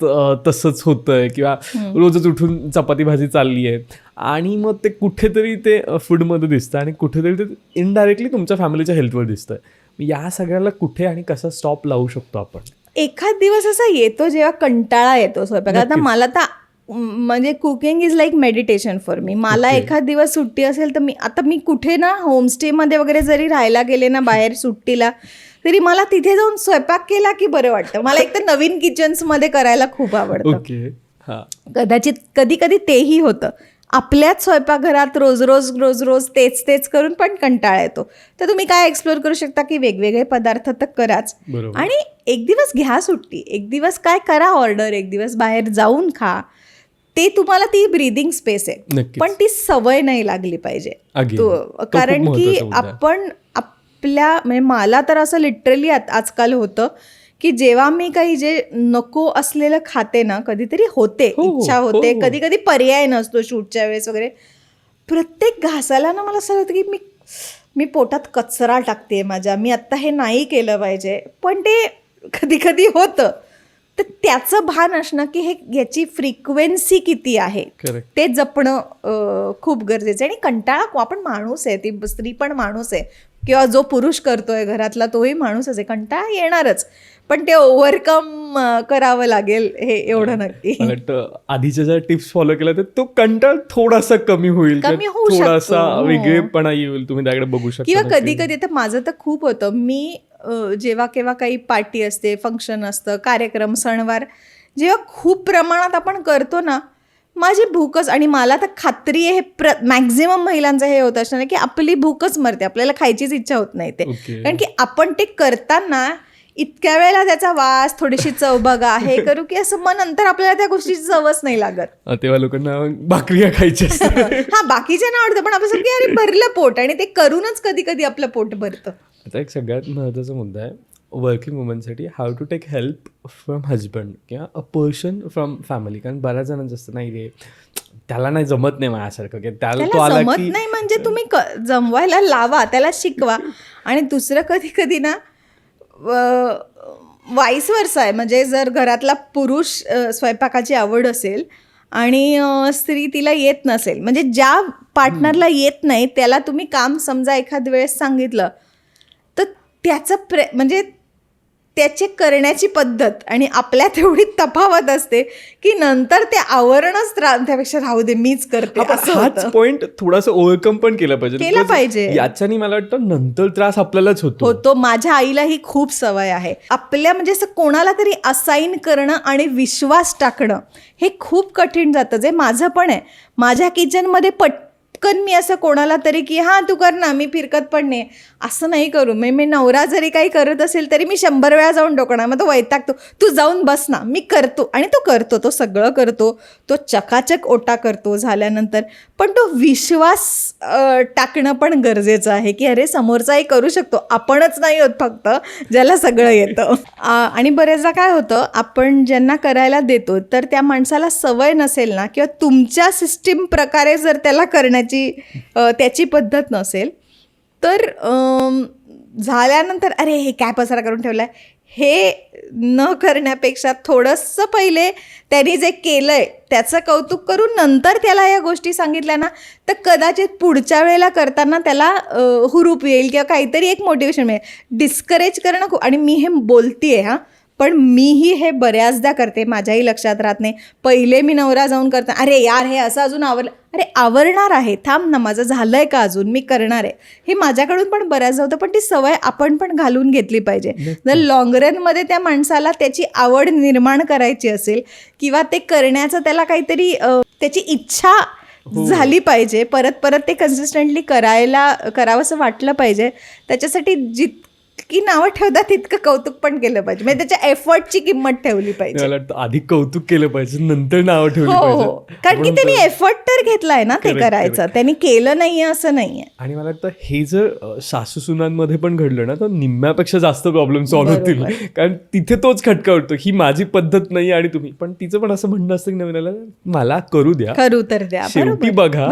तसंच होतंय, किंवा रोजच उठून चपाती भाजी चालली आहे. आणि मग ते कुठेतरी ते फूडमध्ये दिसतं आणि कुठेतरी ते इनडायरेक्टली तुमच्या फॅमिलीच्या हेल्थवर दिसतंय. या सगळ्याला कुठे आणि कसा स्टॉप लावू शकतो आपण? एखाद दिवस असा येतो जेव्हा कंटाळा येतो स्वयंपाकात. आता मला तर म्हणजे cooking is like meditation for me. मला एखाद दिवस सुट्टी असेल तर मी कुठे ना होमस्टेमध्ये वगैरे जरी राहायला गेले ना बाहेर सुट्टीला, तरी मला तिथे जाऊन स्वयंपाक केला की बरं वाटतं. मला एक तर नवीन किचन्समध्ये करायला खूप आवडतं. कदाचित कधी कधी तेही होतं. आपल्याच स्वयंपाकघरात रोज तेच करून पण कंटाळा येतो. तर तुम्ही काय एक्सप्लोर करू शकता की वेगवेगळे पदार्थ तर कराच, आणि एक दिवस घ्या सुट्टी, एक दिवस काय करा ऑर्डर, एक दिवस बाहेर जाऊन खा. ते तुम्हाला ती ब्रीदिंग स्पेस आहे, पण ती सवय नाही लागली पाहिजे. कारण की आपण आपल्या म्हणजे मला तर असं लिटरली आजकाल होतं की जेव्हा मी काही जे नको असलेलं खाते ना, कधीतरी होते इच्छा होते, कधी कधी पर्याय नसतो शूटच्या वेळेस वगैरे, प्रत्येक घासाला ना मला असं होतं की मी पोटात कचरा टाकते माझ्या, मी आत्ता हे नाही केलं पाहिजे. पण ते कधी कधी होतं. तर त्याचं भान असणं की याची फ्रिक्वेन्सी किती आहे ते जपणं खूप गरजेचं आहे. आणि कंटाळा, आपण माणूस आहे, ती स्त्री पण माणूस आहे किंवा जो पुरुष करतोय घरातला तोही माणूसच आहे. कंटाळा येणारच, पण ते ओव्हरकम करावं लागेल, हे एवढं नक्की. आधीच्या ज्या टिप्स फॉलो केल्या तर तो कंटाळा थोडासा कमी होईल, थोडासा वेगळेपणा येईल, तुम्ही त्याकडे बघू शकता. किंवा कधी कधी तर माझं तर खूप होतं, मी जेव्हा केव्हा काही पार्टी असते, फंक्शन असतं, कार्यक्रम, सणवार जेव्हा खूप प्रमाणात आपण करतो ना, माझी भूकच, आणि मला तर खात्री आहे हे मॅक्झिमम महिलांचं हे होत असणार की आपली भूकच मरते, आपल्याला खायचीच इच्छा होत नाही ते. कारण की आपण ते करताना इतक्या वेळेला त्याचा वास, थोडीशी चव बघा, हे करू की असं, मग नंतर आपल्याला त्या गोष्टीची चवच नाही लागत. तेव्हा लोकांना भाकरी खायची हा, बाकीच्या ना आवडतं, पण आपण की अरे भरलं पोट, आणि ते करूनच कधी कधी आपलं पोट भरतं. आता एक सगळ्यात महत्त्वाचा मुद्दा आहे वर्किंग वुमनसाठी, how to take help from husband किंवा अ पर्सन फ्रॉम फॅमिली. कारण बऱ्याच जणांचं असतं, नाही रे त्याला नाही जमत नाही माझ्यासारखं, की त्याला जमत नाही म्हणजे तुम्ही जमवायला लावा, त्याला शिकवा. आणि दुसरं कधी कधी ना वाईस वर्सा आहे, म्हणजे जर घरातला पुरुष स्वयंपाकाची आवड असेल आणि स्त्री तिला येत नसेल, म्हणजे ज्या पार्टनरला येत नाही त्याला तुम्ही काम समजा एखाद वेळेस सांगितलं तर त्याचं म्हणजे त्याचे करण्याची पद्धत आणि आपल्यात एवढी तफावत असते की नंतर ते आवरणच त्यापेक्षा राहू दे मीच करते असं हाच होतं. पॉइंट थोडासा ओव्हरकम पण केला पाहिजे. केला Because पाहिजे. याच्याने मला वाटतं नंतर त्रास आपल्यालाच होतो. माझ्या आईला ही खूप सवय आहे. आपल्या म्हणजे असं कोणाला तरी असाइन करणं आणि विश्वास टाकणं हे खूप कठीण जातं, जे माझं पण आहे. माझ्या किचनमध्ये पटकन मी असं कोणाला तरी की हां तू कर ना, मी फिरकत पण नाही असं नाही करू. मी नवरा जरी काही करत असेल तरी मी 100 वेळा जाऊन डोकणार, मग तो वैतागतो, तू जाऊन बस ना, मी करतो. आणि तो करतो, तो सगळं करतो, तो चकाचक ओटा करतो झाल्यानंतर. पण तो विश्वास टाकणं पण गरजेचं आहे की अरे समोरचाही करू शकतो, आपणच नाही होत फक्त ज्याला सगळं येतं. आणि बरेचदा काय होतं, आपण ज्यांना करायला देतो तर त्या माणसाला सवय नसेल ना, किंवा तुमच्या सिस्टीम प्रकारे जर त्याला करण्याची त्याची पद्धत नसेल तर झाल्यानंतर अरे हे काय पसारा करून ठेवलाय हे न करण्यापेक्षा थोडंसं पहिले त्यांनी जे केलंय त्याचं कौतुक करून नंतर त्याला या गोष्टी सांगितल्या ना, तर कदाचित पुढच्या वेळेला करताना त्याला हुरूप येईल किंवा काहीतरी एक मोटिवेशन मिळेल. डिस्करेज करणं खूप, आणि मी हे बोलतीये हां, पण मीही हे बऱ्याचदा करते, माझ्याही लक्षात राहत नाही. पहिले मी नवरा जाऊन करते, अरे यार हे असं अजून आवरलं, अरे आवरणार आहे, थांब ना, माझं झालंय का अजून, मी करणार आहे. हे माझ्याकडून पण बऱ्याचदा होतं, पण ती सवय आपण पण घालून घेतली पाहिजे. जर लॉंग रनमध्ये त्या माणसाला त्याची आवड निर्माण करायची असेल किंवा ते करण्याचं त्याला काहीतरी त्याची इच्छा झाली पाहिजे, परत परत ते कन्सिस्टंटली करावंसं वाटलं पाहिजे, त्याच्यासाठी की नावं ठेवतात तितकं कौतुक पण केलं पाहिजे. म्हणजे त्याच्या एफर्टची किंमत ठेवली पाहिजे. मला वाटतं आधी कौतुक केलं पाहिजे, नंतर नावं ठेवली पाहिजे. कारण की त्यांनी एफर्ट तर घेतलाय ना ते करायचं, त्यांनी केलं नाहीये असं नाहीये. आणि मला वाटतं हे जर सासू सुनांमध्ये पण घडलं ना तर निम्म्यापेक्षा जास्त प्रॉब्लेम सॉल्व्ह होतील. कारण तिथे तोच खटका उठतो, ही माझी पद्धत नाही आणि तुम्ही पण. तिचं पण असं म्हणणं असतं की नवीन मला करू द्या, करू तर द्या, शेवटी बघा,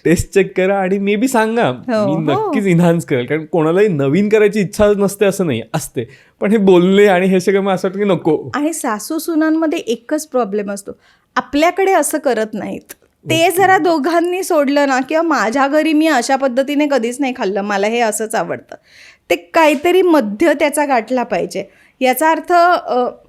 टेस्ट चेक करा आणि मे बी सांगा, मी नक्कीच इन्हान्स करेल. कारण कोणालाही नवीन करायची इच्छा नसते असं नाही, असते, पण हे बोलले आणि हे सगळं मला असं वाटतं की नको. आणि सासू सुनांमध्ये एकच प्रॉब्लेम असतो, आपल्याकडे असं करत नाहीत. ते जरा दोघांनी सोडलं ना, किंवा माझ्या घरी मी अशा पद्धतीने कधीच नाही खाल्लं, मला हे असंच आवडतं, ते काहीतरी मध्य त्याचा गाठला पाहिजे. याचा अर्थ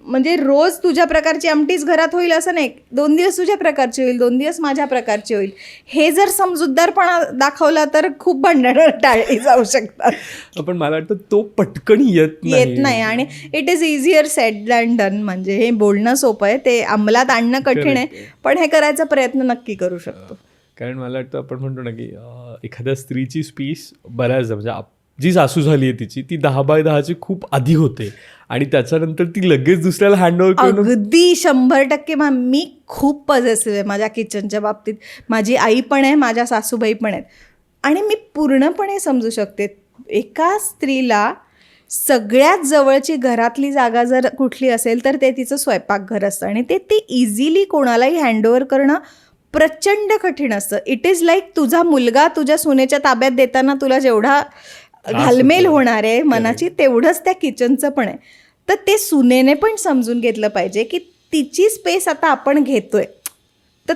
म्हणजे रोज तुझ्या प्रकारची आमटीच घरात होईल असं नाही, 2 दिवस तुझ्या प्रकारची होईल, 2 दिवस माझ्या प्रकारची होईल. हे जर समजूतदारपणा दाखवला तर खूप भांडणं टाळली जाऊ शकतात. पण मला वाटतं तो पटकन येत नाही. आणि it is easier sed than done. म्हणजे हे बोलणं सोपं आहे, ते अंमलात आणणं कठीण आहे, पण हे करायचा प्रयत्न नक्की करू शकतो. कारण मला वाटतं आपण म्हणतो ना की एखाद्या स्त्रीची स्पीच बऱ्याचदा म्हणजे जी सासू झाली आहे तिची, ती 10/10ची खूप आधी होते आणि त्याच्यानंतर ती लगेच दुसऱ्याला हँडओव्हर करून. अगदी 100%. मी खूप पॉझिटिव्ह आहे माझ्या किचनच्या बाबतीत. माझी आई पण आहे, माझ्या सासूबाई पण आहेत, आणि मी पूर्णपणे समजू शकते. एका स्त्रीला सगळ्यात जवळची घरातली जागा जर कुठली असेल तर ते तिचं स्वयंपाकघर असतं, आणि ते इझिली कोणालाही हँडओव्हर करणं प्रचंड कठीण असतं. इट इज लाईक तुझा मुलगा तुझ्या सुनेच्या ताब्यात देताना तुला जेवढा घालमेल होणार आहे मनाची, तेवढंच त्या किचनचं पण आहे. तर ते सुनेने पण समजून घेतलं पाहिजे की तिची स्पेस आता आपण घेतोय, तर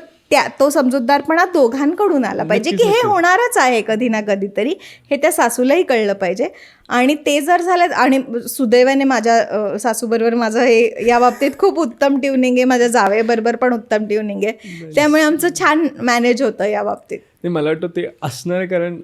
तो समजूतदारपणा दोघांकडून आला पाहिजे की हे होणारच आहे कधी ना कधीतरी, हे त्या सासूलाही कळलं पाहिजे. आणि ते जर झालं, आणि सुदैवाने माझ्या सासूबरोबर माझं हे या बाबतीत खूप उत्तम ट्युनिंग आहे, माझ्या जावेबरोबर पण उत्तम ट्युनिंग आहे, त्यामुळे आमचं छान मॅनेज होतं या बाबतीत. मला वाटतं ते असणार आहे, कारण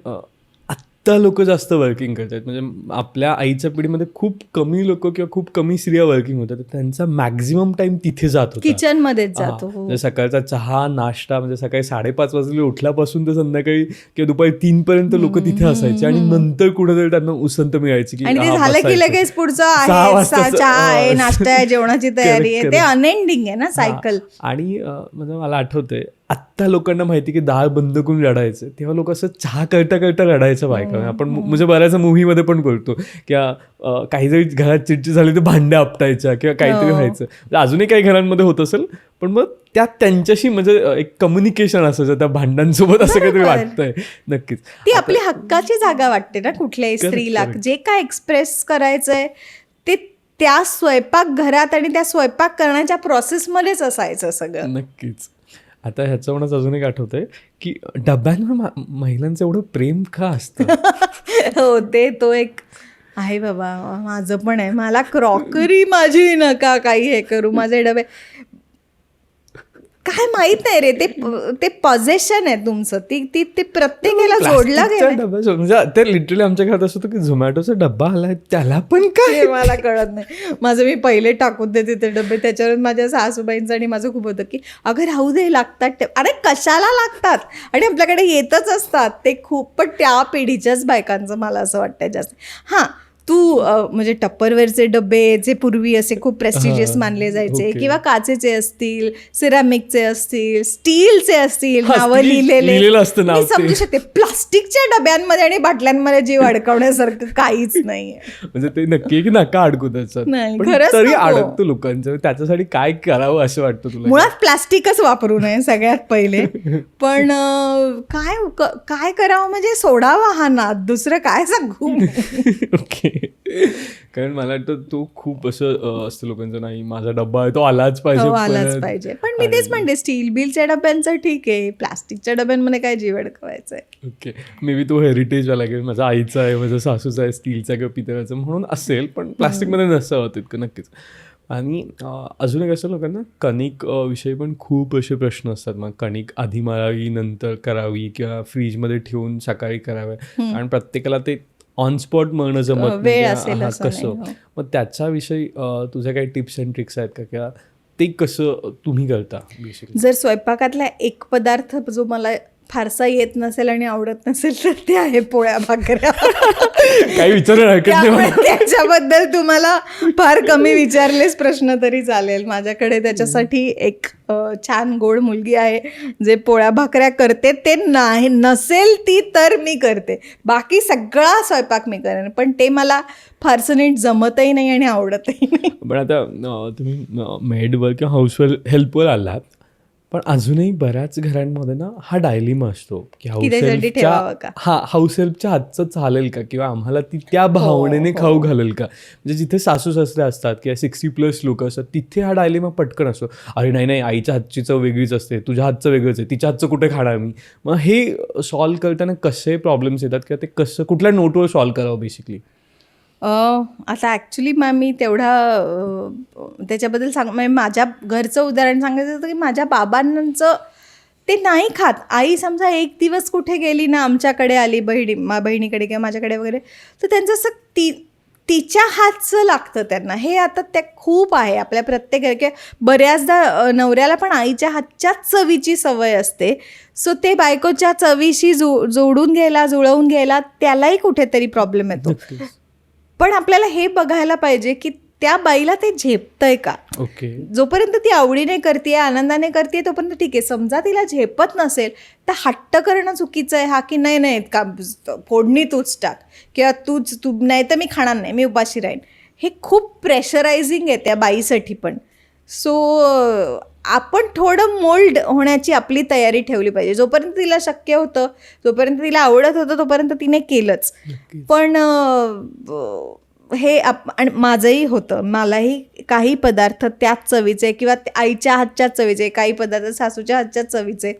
आत्ता लोक जास्त वर्किंग करतात. म्हणजे आपल्या आईच्या पिढीमध्ये खूप कमी लोक किंवा खूप कमी स्त्रिया वर्किंग होतात, तर त्यांचा मॅक्झिमम टाइम तिथे जात होता, किचनमध्येच जातो. सकाळचा चहा नाश्ता म्हणजे सकाळी 5:30 वाजले उठल्यापासून तर संध्याकाळी किंवा दुपारी 3 पर्यंत लोक तिथे असायचे, आणि नंतर कुठेतरी त्यांना उसंत मिळायची की झालं की लगेच पुढचं आहे, चहा आहे, नाश्ता आहे, जेवणाची तयारी आहे, ते अनएंडिंग आहे ना सायकल. आणि म्हणजे मला आठवतंय आत्ता लोकांना माहिती की दार बंद करून रडायचं, तेव्हा लोक असं चहा करता करता रडायचं बायका. आपण म्हणजे बऱ्याच मूव्हीमध्ये पण करतो किंवा काही जरी घरात चिडचिड झाली तर भांड्या आपटायच्या किंवा काहीतरी व्हायचं. अजूनही काही घरांमध्ये होत असेल, पण मग त्यात त्यांच्याशी म्हणजे एक कम्युनिकेशन असायचं त्या भांड्यांसोबत, असं काहीतरी वाटतंय. नक्कीच ती आपली हक्काची जागा वाटते ना कुठल्याही स्त्रीला. जे काय एक्सप्रेस करायचंय ते त्या स्वयंपाकघरात आणि त्या स्वयंपाक करण्याच्या प्रोसेसमध्येच असायचं सगळं. नक्कीच. आता ह्याच्यावरूनच अजून एक आठवतंय की डब्यांवर महिलांचं एवढं प्रेम का असतं. हो, तो एक आहे बाबा, माझं पण आहे. मला क्रॉकरी माझी नका काही हे करू, माझे डबे काय माहित नाही रे, ते पॉझेशन आहे तुमचं, ते प्रत्येकाला जोडला प्लास्टिकचा गेलं. डबा म्हणजे ते लिटरली आमच्या घरात असं होतं की झोमॅटोचा डब्बा आलाय त्याला पण काय. हे मला कळत नाही. माझं मी पहिले टाकून देते ते डबे. त्याच्यावर माझ्या सासूबाईंचं आणि माझं खूप होतं की अगं राहू दे, लागतात. अरे कशाला लागतात, आणि आपल्याकडे येतच असतात ते खूप. पण त्या पिढीच्याच बायकांचं मला असं वाटतं जास्त. हां, तू म्हणजे टप्परवेअरचे डबे जे पूर्वी असे खूप प्रेस्टिजियस मानले जायचे, किंवा काचेचे असतील, सिरामिकचे असतील, स्टीलचे असतील, नावं लिहिलेलं असतं नाव. मी समजू शकते. प्लास्टिकच्या डब्यांमध्ये आणि बाटल्यांमध्ये जीव अडकवण्यासारखं काहीच नाहीये. म्हणजे ते नक्की की नका अडकू त्याच्यात, नाही, पण खरंच तरी नको. अडकतो लोकांचं. त्याच्यासाठी काय करावं असं वाटतं तुला? मुळात प्लास्टिकच वापरू नये सगळ्यात पहिले. पण काय करावं म्हणजे सोडावा हा नाद, दुसरं काय सांगू. ओके. कारण मला वाटतं तो खूप असं असतं लोकांचं, नाही माझा डब्बा आहे तो आलाच पाहिजे. आलाच पाहिजे. पण मी तेच म्हणते, स्टील बिलच्या डब्यांचं ठीक आहे, प्लास्टिकच्या डब्यांमध्ये काय जीव अडकवायचं आहे. ओके, मे बी तो हेरिटेजवाला की माझ्या आईचा आहे, माझ्या सासूचा आहे, स्टीलचा किंवा पितळाचा म्हणून असेल, पण प्लास्टिकमध्ये नसावं तितकं नक्कीच. आणि अजून एक असं लोकांना कणिक विषयी पण खूप असे प्रश्न असतात. मग कणिक आधी मळावी नंतर करावी किंवा फ्रीजमध्ये ठेवून सकाळी करावे, कारण प्रत्येकाला ते ऑन स्पॉट मळणं जमत वेळ नाही. असेल हा, असं कसं नाही. मग त्याच्याविषयी तुझ्या काही टिप्स अँड ट्रिक्स आहेत का, किंवा ते कसं तुम्ही करता बेसिकली? जर स्वयंपाकातला एक पदार्थ जो मला फारसा येत नसेल आणि आवडत नसेल तर ते आहे पोळ्या भाकऱ्या. काही विचारायला हरकत नाही त्यामुळे मला. त्याच्याबद्दल तुम्हाला फार कमी विचारलेच प्रश्न तरी चालेल. माझ्याकडे त्याच्यासाठी एक छान गोड मुलगी आहे जे पोळ्या भाकऱ्या करते. ते नाही नसेल ती तर मी करते, बाकी सगळा स्वयंपाक मी करेन, पण ते मला फारसं नीट जमतही नाही आणि आवडतही नाही. पण आता तुम्ही मेडवर किंवा हाऊसवर हेल्पवर आलात, पण अजूनही बऱ्याच घरांमध्ये ना हा डायलिमा असतो की त्याच्यासाठी ठेवावं का? हाऊस हेल्पच्या हातचं चालेल का, किंवा आम्हाला ती त्या भावनेने खाऊ घालेल का. म्हणजे जिथे सासू सासरे असतात किंवा 60+ लोक असतात तिथे हा डायलिमा पटकन असतो. अरे नाही नाही, आईच्या हातची चव वेगळीच असते, तुझ्या हातचं वेगळंच आहे, तिच्या हातचं कुठे खाणार मी. मग हे सॉल्व्ह करताना कसे प्रॉब्लेम्स येतात, किंवा ते कसं कुठल्या नोटवर सॉल्व्ह करावं बेसिकली? आता ॲक्च्युली मी तेवढा त्याच्याबद्दल म्हणजे माझ्या घरचं उदाहरण सांगायचं होतं की माझ्या बाबांचं ते नाही खात. आई समजा एक दिवस कुठे गेली ना, आमच्याकडे आली बहिणीकडे किंवा माझ्याकडे वगैरे, तर त्यांचं असं तिच्या हातचं लागतं त्यांना. हे आता त्या खूप आहे आपल्या प्रत्येक किंवा बऱ्याचदा नवऱ्याला पण आईच्या हातच्याच चवीची सवय असते. सो ते बायकोच्या चवीशी जुळवून घ्यायला त्यालाही कुठेतरी प्रॉब्लेम येतो. पण आपल्याला हे बघायला पाहिजे की त्या बाईला ते झेपतंय का. ओके, जोपर्यंत ती आवडीने करते, आनंदाने करते, तोपर्यंत ठीक आहे. समजा तिला झेपत नसेल तर हट्ट करणं चुकीचं आहे. हा की नाही नाही का फोडणी तूच टाक, किंवा तू नाही तर मी खाणार नाही, मी उपाशी राहीन, हे खूप प्रेशरायझिंग आहे त्या बाईसाठी पण. सो आपण थोडं मोल्ड होण्याची आपली तयारी ठेवली पाहिजे. जोपर्यंत तिला शक्य होतं, जोपर्यंत तिला आवडत होतं, तोपर्यंत तिने केलंच. पण हे आणि माझंही होतं, मलाही काही पदार्थ त्याच चवीचे किंवा आईच्या हातच्या चवीचे, काही पदार्थ सासूच्या हातच्या चवीचे,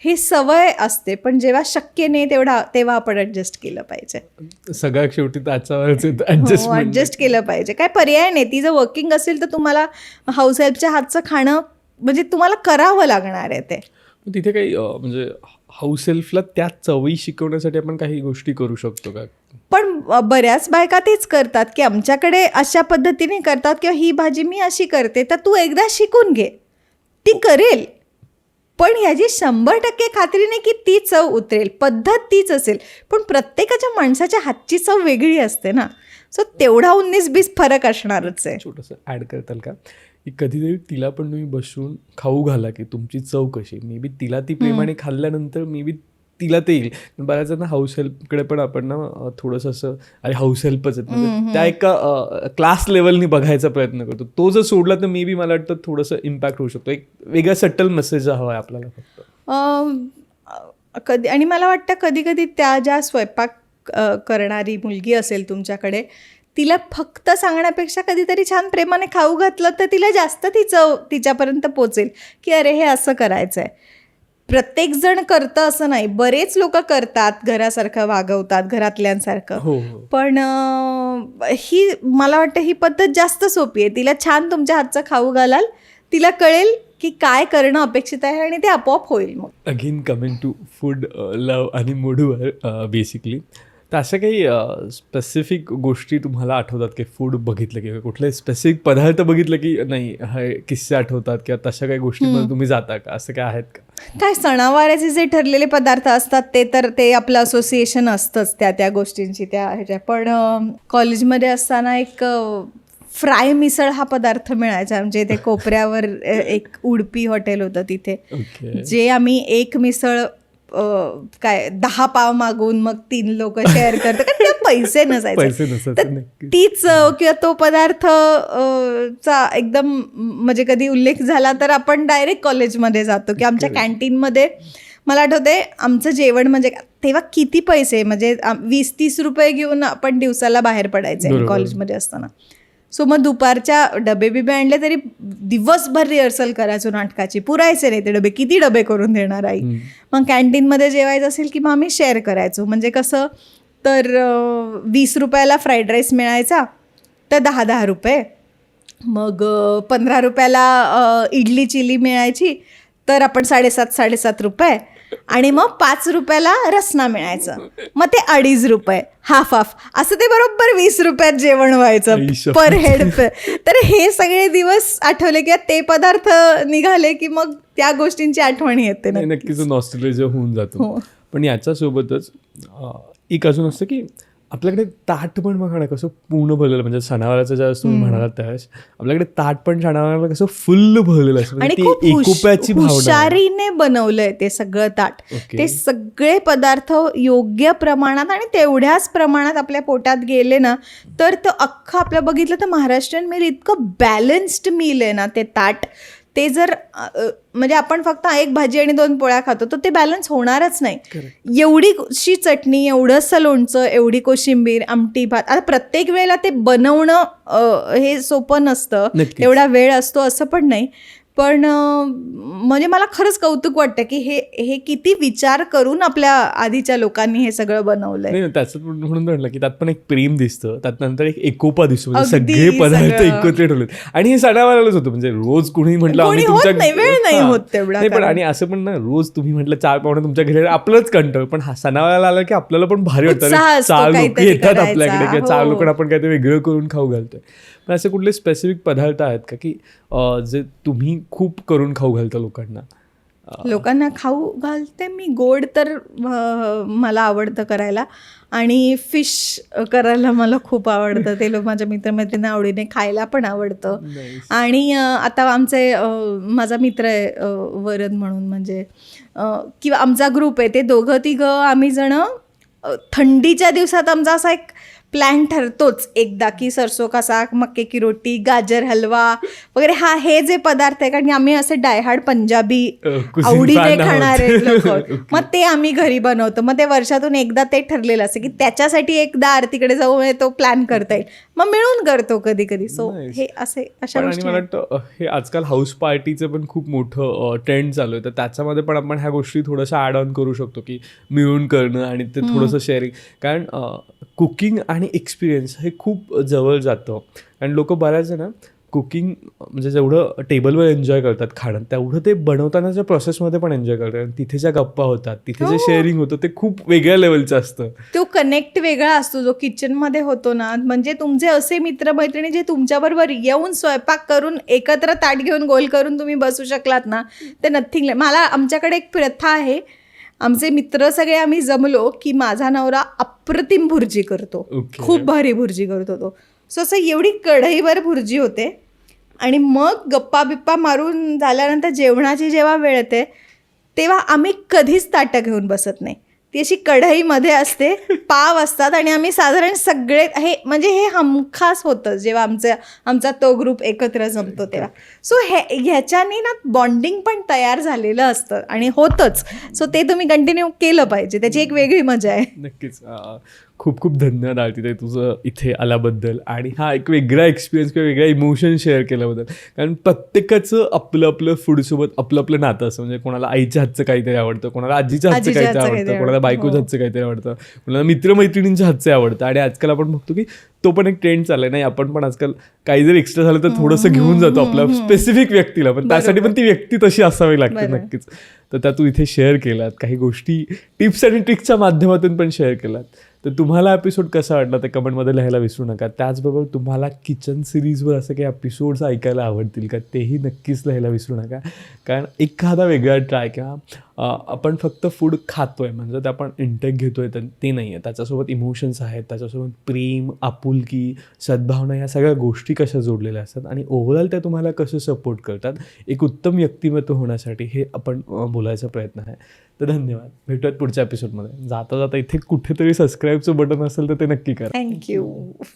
हे सवय असते. पण जेव्हा शक्य नाही तेव्हा आपण ॲडजस्ट केलं पाहिजे. सगळ्यात शेवटी त्याच्यावरच ॲडजस्ट केलं पाहिजे. काय पर्याय नाही. ती जर वर्किंग असेल तर तुम्हाला हाऊस हेल्पच्या हातचं खाणं म्हणजे तुम्हाला करावं लागणार आहे ते. तिथे काही म्हणजे हाऊस हेल्पला त्या चवी शिकवण्यासाठी आपण काही गोष्टी करू शकतो का? पण बऱ्याच बायका तेच करतात की आमच्याकडे अशा पद्धतीने करतात किंवा ही भाजी मी अशी करते, तर तू एकदा शिकून घे, ती करेल. पण ह्याची 100% खात्री नाही की ती चव उतरेल, पद्धत तीच असेल, पण प्रत्येकाच्या माणसाच्या हातची चव वेगळी असते ना. सो तेवढा 19-20 फरक असणारच आहे. छोटंसं ॲड करताल का, की कधीतरी तिला पण तुम्ही बसून खाऊ घाला की तुमची चव कशी. मे बी तिला ती प्रेमाने खाल्ल्यानंतर मे बी तिला ते येईल. बऱ्याच जण हाऊस हेल्पकडे पण आपण ना थोडंसं असं अरे हाऊस हेल्पच आहेत म्हणजे त्या एका क्लास लेवलनी बघायचा प्रयत्न करतो. तो जर सोडला तर मे बी मला वाटतं थोडंसं इम्पॅक्ट होऊ शकतो. एक वेगळा सटल मेसेज हवा आहे आपल्याला फक्त. आणि मला वाटतं कधी त्या ज्या स्वयंपाक करणारी मुलगी असेल तुमच्याकडे, तिला फक्त सांगण्यापेक्षा कधीतरी छान प्रेमाने खाऊ घातलं तर तिला जास्त ती चव तिच्यापर्यंत पोचेल की अरे हे असं करायचं आहे. प्रत्येक जण करतं असं नाही, बरेच लोक करतात, घरासारखं वागवतात, घरातल्यांसारखं. हो. पण ही मला वाटतं ही पद्धत जास्त सोपी आहे. तिला छान तुमच्या हातचं खाऊ घालाल, तिला कळेल की काय करणं अपेक्षित आहे आणि ते आपोआप होईल. मग अगेन कमिंग टू फूड लव आणि मूडवर बेसिकली, तर अशा काही स्पेसिफिक गोष्टी तुम्हाला आठवतात की फूड बघितलं किंवा कुठले स्पेसिफिक पदार्थ बघितलं की नाही हे किस्से आठवतात किंवा तशा काही गोष्टींमध्ये तुम्ही जाता का, असं काय आहेत का? काय सणावाराचे जे ठरलेले पदार्थ असतात ते तर ते आपलं असोसिएशन असतंच त्या गोष्टींची, त्या ह्याच्या. पण कॉलेजमध्ये असताना एक फ्राय मिसळ हा पदार्थ मिळायचा. म्हणजे ते कोपऱ्यावर एक उडपी हॉटेल होतं तिथे, जे आम्ही एक मिसळ काय 10 पाव मागून मग 3 लोक शेअर करतात, कारण त्या पैसे नसायचे. तीच किंवा तो पदार्थ चा एकदम म्हणजे कधी उल्लेख झाला तर आपण डायरेक्ट कॉलेजमध्ये जातो की आमच्या कॅन्टीनमध्ये. मला आठवते आमचं जेवण म्हणजे तेव्हा किती पैसे, म्हणजे 20-30 रुपये घेऊन आपण दिवसाला बाहेर पडायचे कॉलेजमध्ये असताना. सो मग दुपारच्या डबे बिबे आणले तरी दिवसभर रिहर्सल करायचो नाटकाची, पुरायचे नाही ते डबे, किती डबे करून देणार आई. मग कॅन्टीनमध्ये जेवायचं असेल की मग आम्ही शेअर करायचो. म्हणजे कसं तर 20 रुपयाला फ्राईड राईस मिळायचा तर 10-10 रुपये, मग 15 रुपयाला इडली चिली मिळायची तर आपण 7.5 रुपये, आणि मग 5 रुपयाला रसना मिळायचं, मग ते 2.5 रुपये, हाफ असं ते बरोबर 20 रुपयात जेवण व्हायचं पर हेड. तर हे सगळे दिवस आठवले किंवा ते पदार्थ निघाले की मग त्या गोष्टींची आठवण येते. नक्कीच नॉस्टॅल्जिया होऊन जातो. पण याच्यासोबतच एक अजून असतं की आपल्याकडे ताट पण बघा ना कसं पूर्ण भरलेलं, म्हणजे सणावाराचं ज्यावेळेस तुम्ही म्हणालात त्यावेळेस आपल्याकडे ताट पण सणावाराला कसं फुल्ल भरलेलं असतं, आणि खूप हुशारीने बनवलंय ते सगळं ताट. ते सगळे पदार्थ योग्य प्रमाणात आणि तेवढ्याच प्रमाणात आपल्या पोटात गेले ना तर तो अख्खा आपल्या बघितलं तर महाराष्ट्रीयन मील इतकं बॅलन्स्ड मील आहे ना ते ताट. ते जर म्हणजे आपण फक्त एक भाजी आणि 2 पोळ्या खातो तर ते बॅलन्स होणारच नाही. एवढीशी चटणी, एवढंसं लोणचं, एवढी कोशिंबीर, आमटी, भात. आता प्रत्येक वेळेला ते बनवणं हे सोपं नसतं, एवढा वेळ असतो असं पण नाही. पण म्हणजे मला खरंच कौतुक वाटतं की हे किती विचार करून आपल्या आधीच्या लोकांनी हे सगळं बनवलंय. त्याचं म्हणून म्हटलं की त्यात पण एक प्रेम दिसतं, त्यात नंतर एक एकोपा दिसतो, म्हणजे सगळे पदार्थ एकत्र ठेवलेत. आणि हे सणावारालाच होतं, म्हणजे रोज कुणी म्हटलं आम्ही तुमच्या वेळ नाही होत तेवढा. पण आणि असं पण ना रोज तुम्ही म्हटलं 4 पाहुणे तुमच्या घरी आपलंच कंटाळ, पण सणावाराला आलं की आपल्याला पण भारी वाटतं, 4 लोक येतात आपल्याकडे किंवा 4 लोकांना आपण काहीतरी वेगळं करून खाऊ घालतोय. पण असे कुठले स्पेसिफिक पदार्थ आहेत का की जे तुम्ही खूप करून खाऊ घालता लोकांना खाऊ घालते मी? गोड तर मला आवडतं करायला, आणि फिश करायला मला खूप आवडतं. ते लोक माझ्या मित्रमैत्रिणींना आवडीने खायला पण आवडतं. आणि आता माझा मित्र आहे वरद म्हणून, म्हणजे किंवा आमचा ग्रुप आहे, ते 2-3 आम्ही जण थंडीच्या दिवसात आमचा असा एक प्लॅन ठरतोच एकदा की सरसो का साग, मक्के की रोटी, गाजर हलवा वगैरे हे जे पदार्थ आहे, कारण आम्ही असे डायहार्ड पंजाबी आवडीने खाणारे लोक, मग ते आम्ही घरी बनवतो. मग ते वर्षातून एकदा ते ठरलेलं असतं की त्याच्यासाठी एकदा आरतीकडे जाऊ, तो प्लॅन करता येईल, मग मिळून करतो कधी कधी. सो हे अशा गोष्टी. मला वाटतं हे आजकाल हाऊस पार्टीचं पण खूप मोठं ट्रेंड चालू आहे, तर त्याच्यामध्ये पण आपण ह्या गोष्टी थोडंसं ॲड ऑन करू शकतो की मिळून करणं आणि ते थोडंसं शेअरिंग. कारण कुकिंग आणि एक्सपिरियन्स हे खूप जवळ जातं. आणि लोक बऱ्याच ना कुकिंग म्हणजे जेवढं टेबलवर एन्जॉय करतात खाणं, तेवढं ते बनवतानाच्या प्रोसेसमध्ये पण एन्जॉय करतात. आणि तिथे ज्या गप्पा होतात, तिथे जे शेअरिंग होतं ते खूप वेगळ्या लेवलचं असतं. तो कनेक्ट वेगळा असतो जो किचनमध्ये होतो ना. म्हणजे तुमचे असे मित्रमैत्रिणी जे तुमच्याबरोबर येऊन स्वयंपाक करून एकत्र ताट घेऊन गोल करून तुम्ही बसू शकलात ना, ते नथिंग. मला आमच्याकडे एक प्रथा आहे, आमचे मित्र सगळे आम्ही जमलो की माझा नवरा अप्रतिम भुर्जी करतो, खूप भारी भुर्जी करतो तो. सो असं एवढी कढईभर भुर्जी होते, आणि मग गप्पा बिप्पा मारून झाल्यानंतर जेवणाची जेव्हा वेळ येते तेव्हा आम्ही कधीच ताटं घेऊन बसत नाही. ती अशी कढईमध्ये असते, पाव असतात आणि आम्ही साधारण सगळे हे हमखास होतं जेव्हा आमचा तो ग्रुप एकत्र जमतो तेव्हा. सो ह्याच्याने ना बॉन्डिंग पण तयार झालेलं असतं आणि होतंच. सो ते तुम्ही कंटिन्यू केलं पाहिजे, त्याची एक वेगळी मजा आहे. नक्कीच. खूप खूप धन्यवाद आरतीताई तुझं इथे आल्याबद्दल आणि हा एक वेगळा एक्सपिरियन्स किंवा वेगळा इमोशन शेअर केल्याबद्दल. कारण प्रत्येकाचं आपलं आपलं फूडसोबत आपलं आपलं नातं असतं. म्हणजे कोणाला आईच्या हातचं काहीतरी आवडतं, कोणाला आजीच्या हातचं काहीतरी आवडतं, कोणाला बायकोच्या हातचं काहीतरी आवडतं, कोणाला मित्रमैत्रिणींच्या हातचं आवडतं. आणि आजकाल आपण बघतो की तो पण एक ट्रेंड चाललाय. नाही आपण पण आजकाल काही जर एक्स्ट्रा झालं तर थोडंसं घेऊन जातो आपल्या स्पेसिफिक व्यक्तीला, पण त्यासाठी पण ती व्यक्ती तशी असावी लागते. नक्कीच. तर त्या तू इथे शेअर केलात, काही गोष्टी टिप्स आणि ट्रिक्सच्या माध्यमातून पण शेअर केलात. तर तुम्हाला एपिसोड कसा वाटला ते कमेंटमध्ये लिहायला विसरू नका. त्याचबरोबर तुम्हाला किचन सिरीजवर असं काही एपिसोड्स ऐकायला आवडतील का तेही नक्कीच लिहायला विसरू नका. कारण एखादा वेगळा ट्राय किंवा आपण फक्त फूड खातोय म्हणजे ते आपण इंटेक घेतोय तर ते नाही आहे. त्याच्यासोबत इमोशन्स आहेत, त्याच्यासोबत प्रेम, आपुलकी, सद्भावना या सगळ्या गोष्टी कशा जोडलेल्या असतात आणि ओव्हरऑल त्या तुम्हाला कसं सपोर्ट करतात एक उत्तम व्यक्तिमत्व होण्यासाठी, हे आपण बोलायचा प्रयत्न आहे. तर धन्यवाद. भेटूयात पुढच्या एपिसोडमध्ये. जाता जाता इथे कुठेतरी सबस्क्राईबचं बटन असेल तर ते नक्की करा. थँक्यू.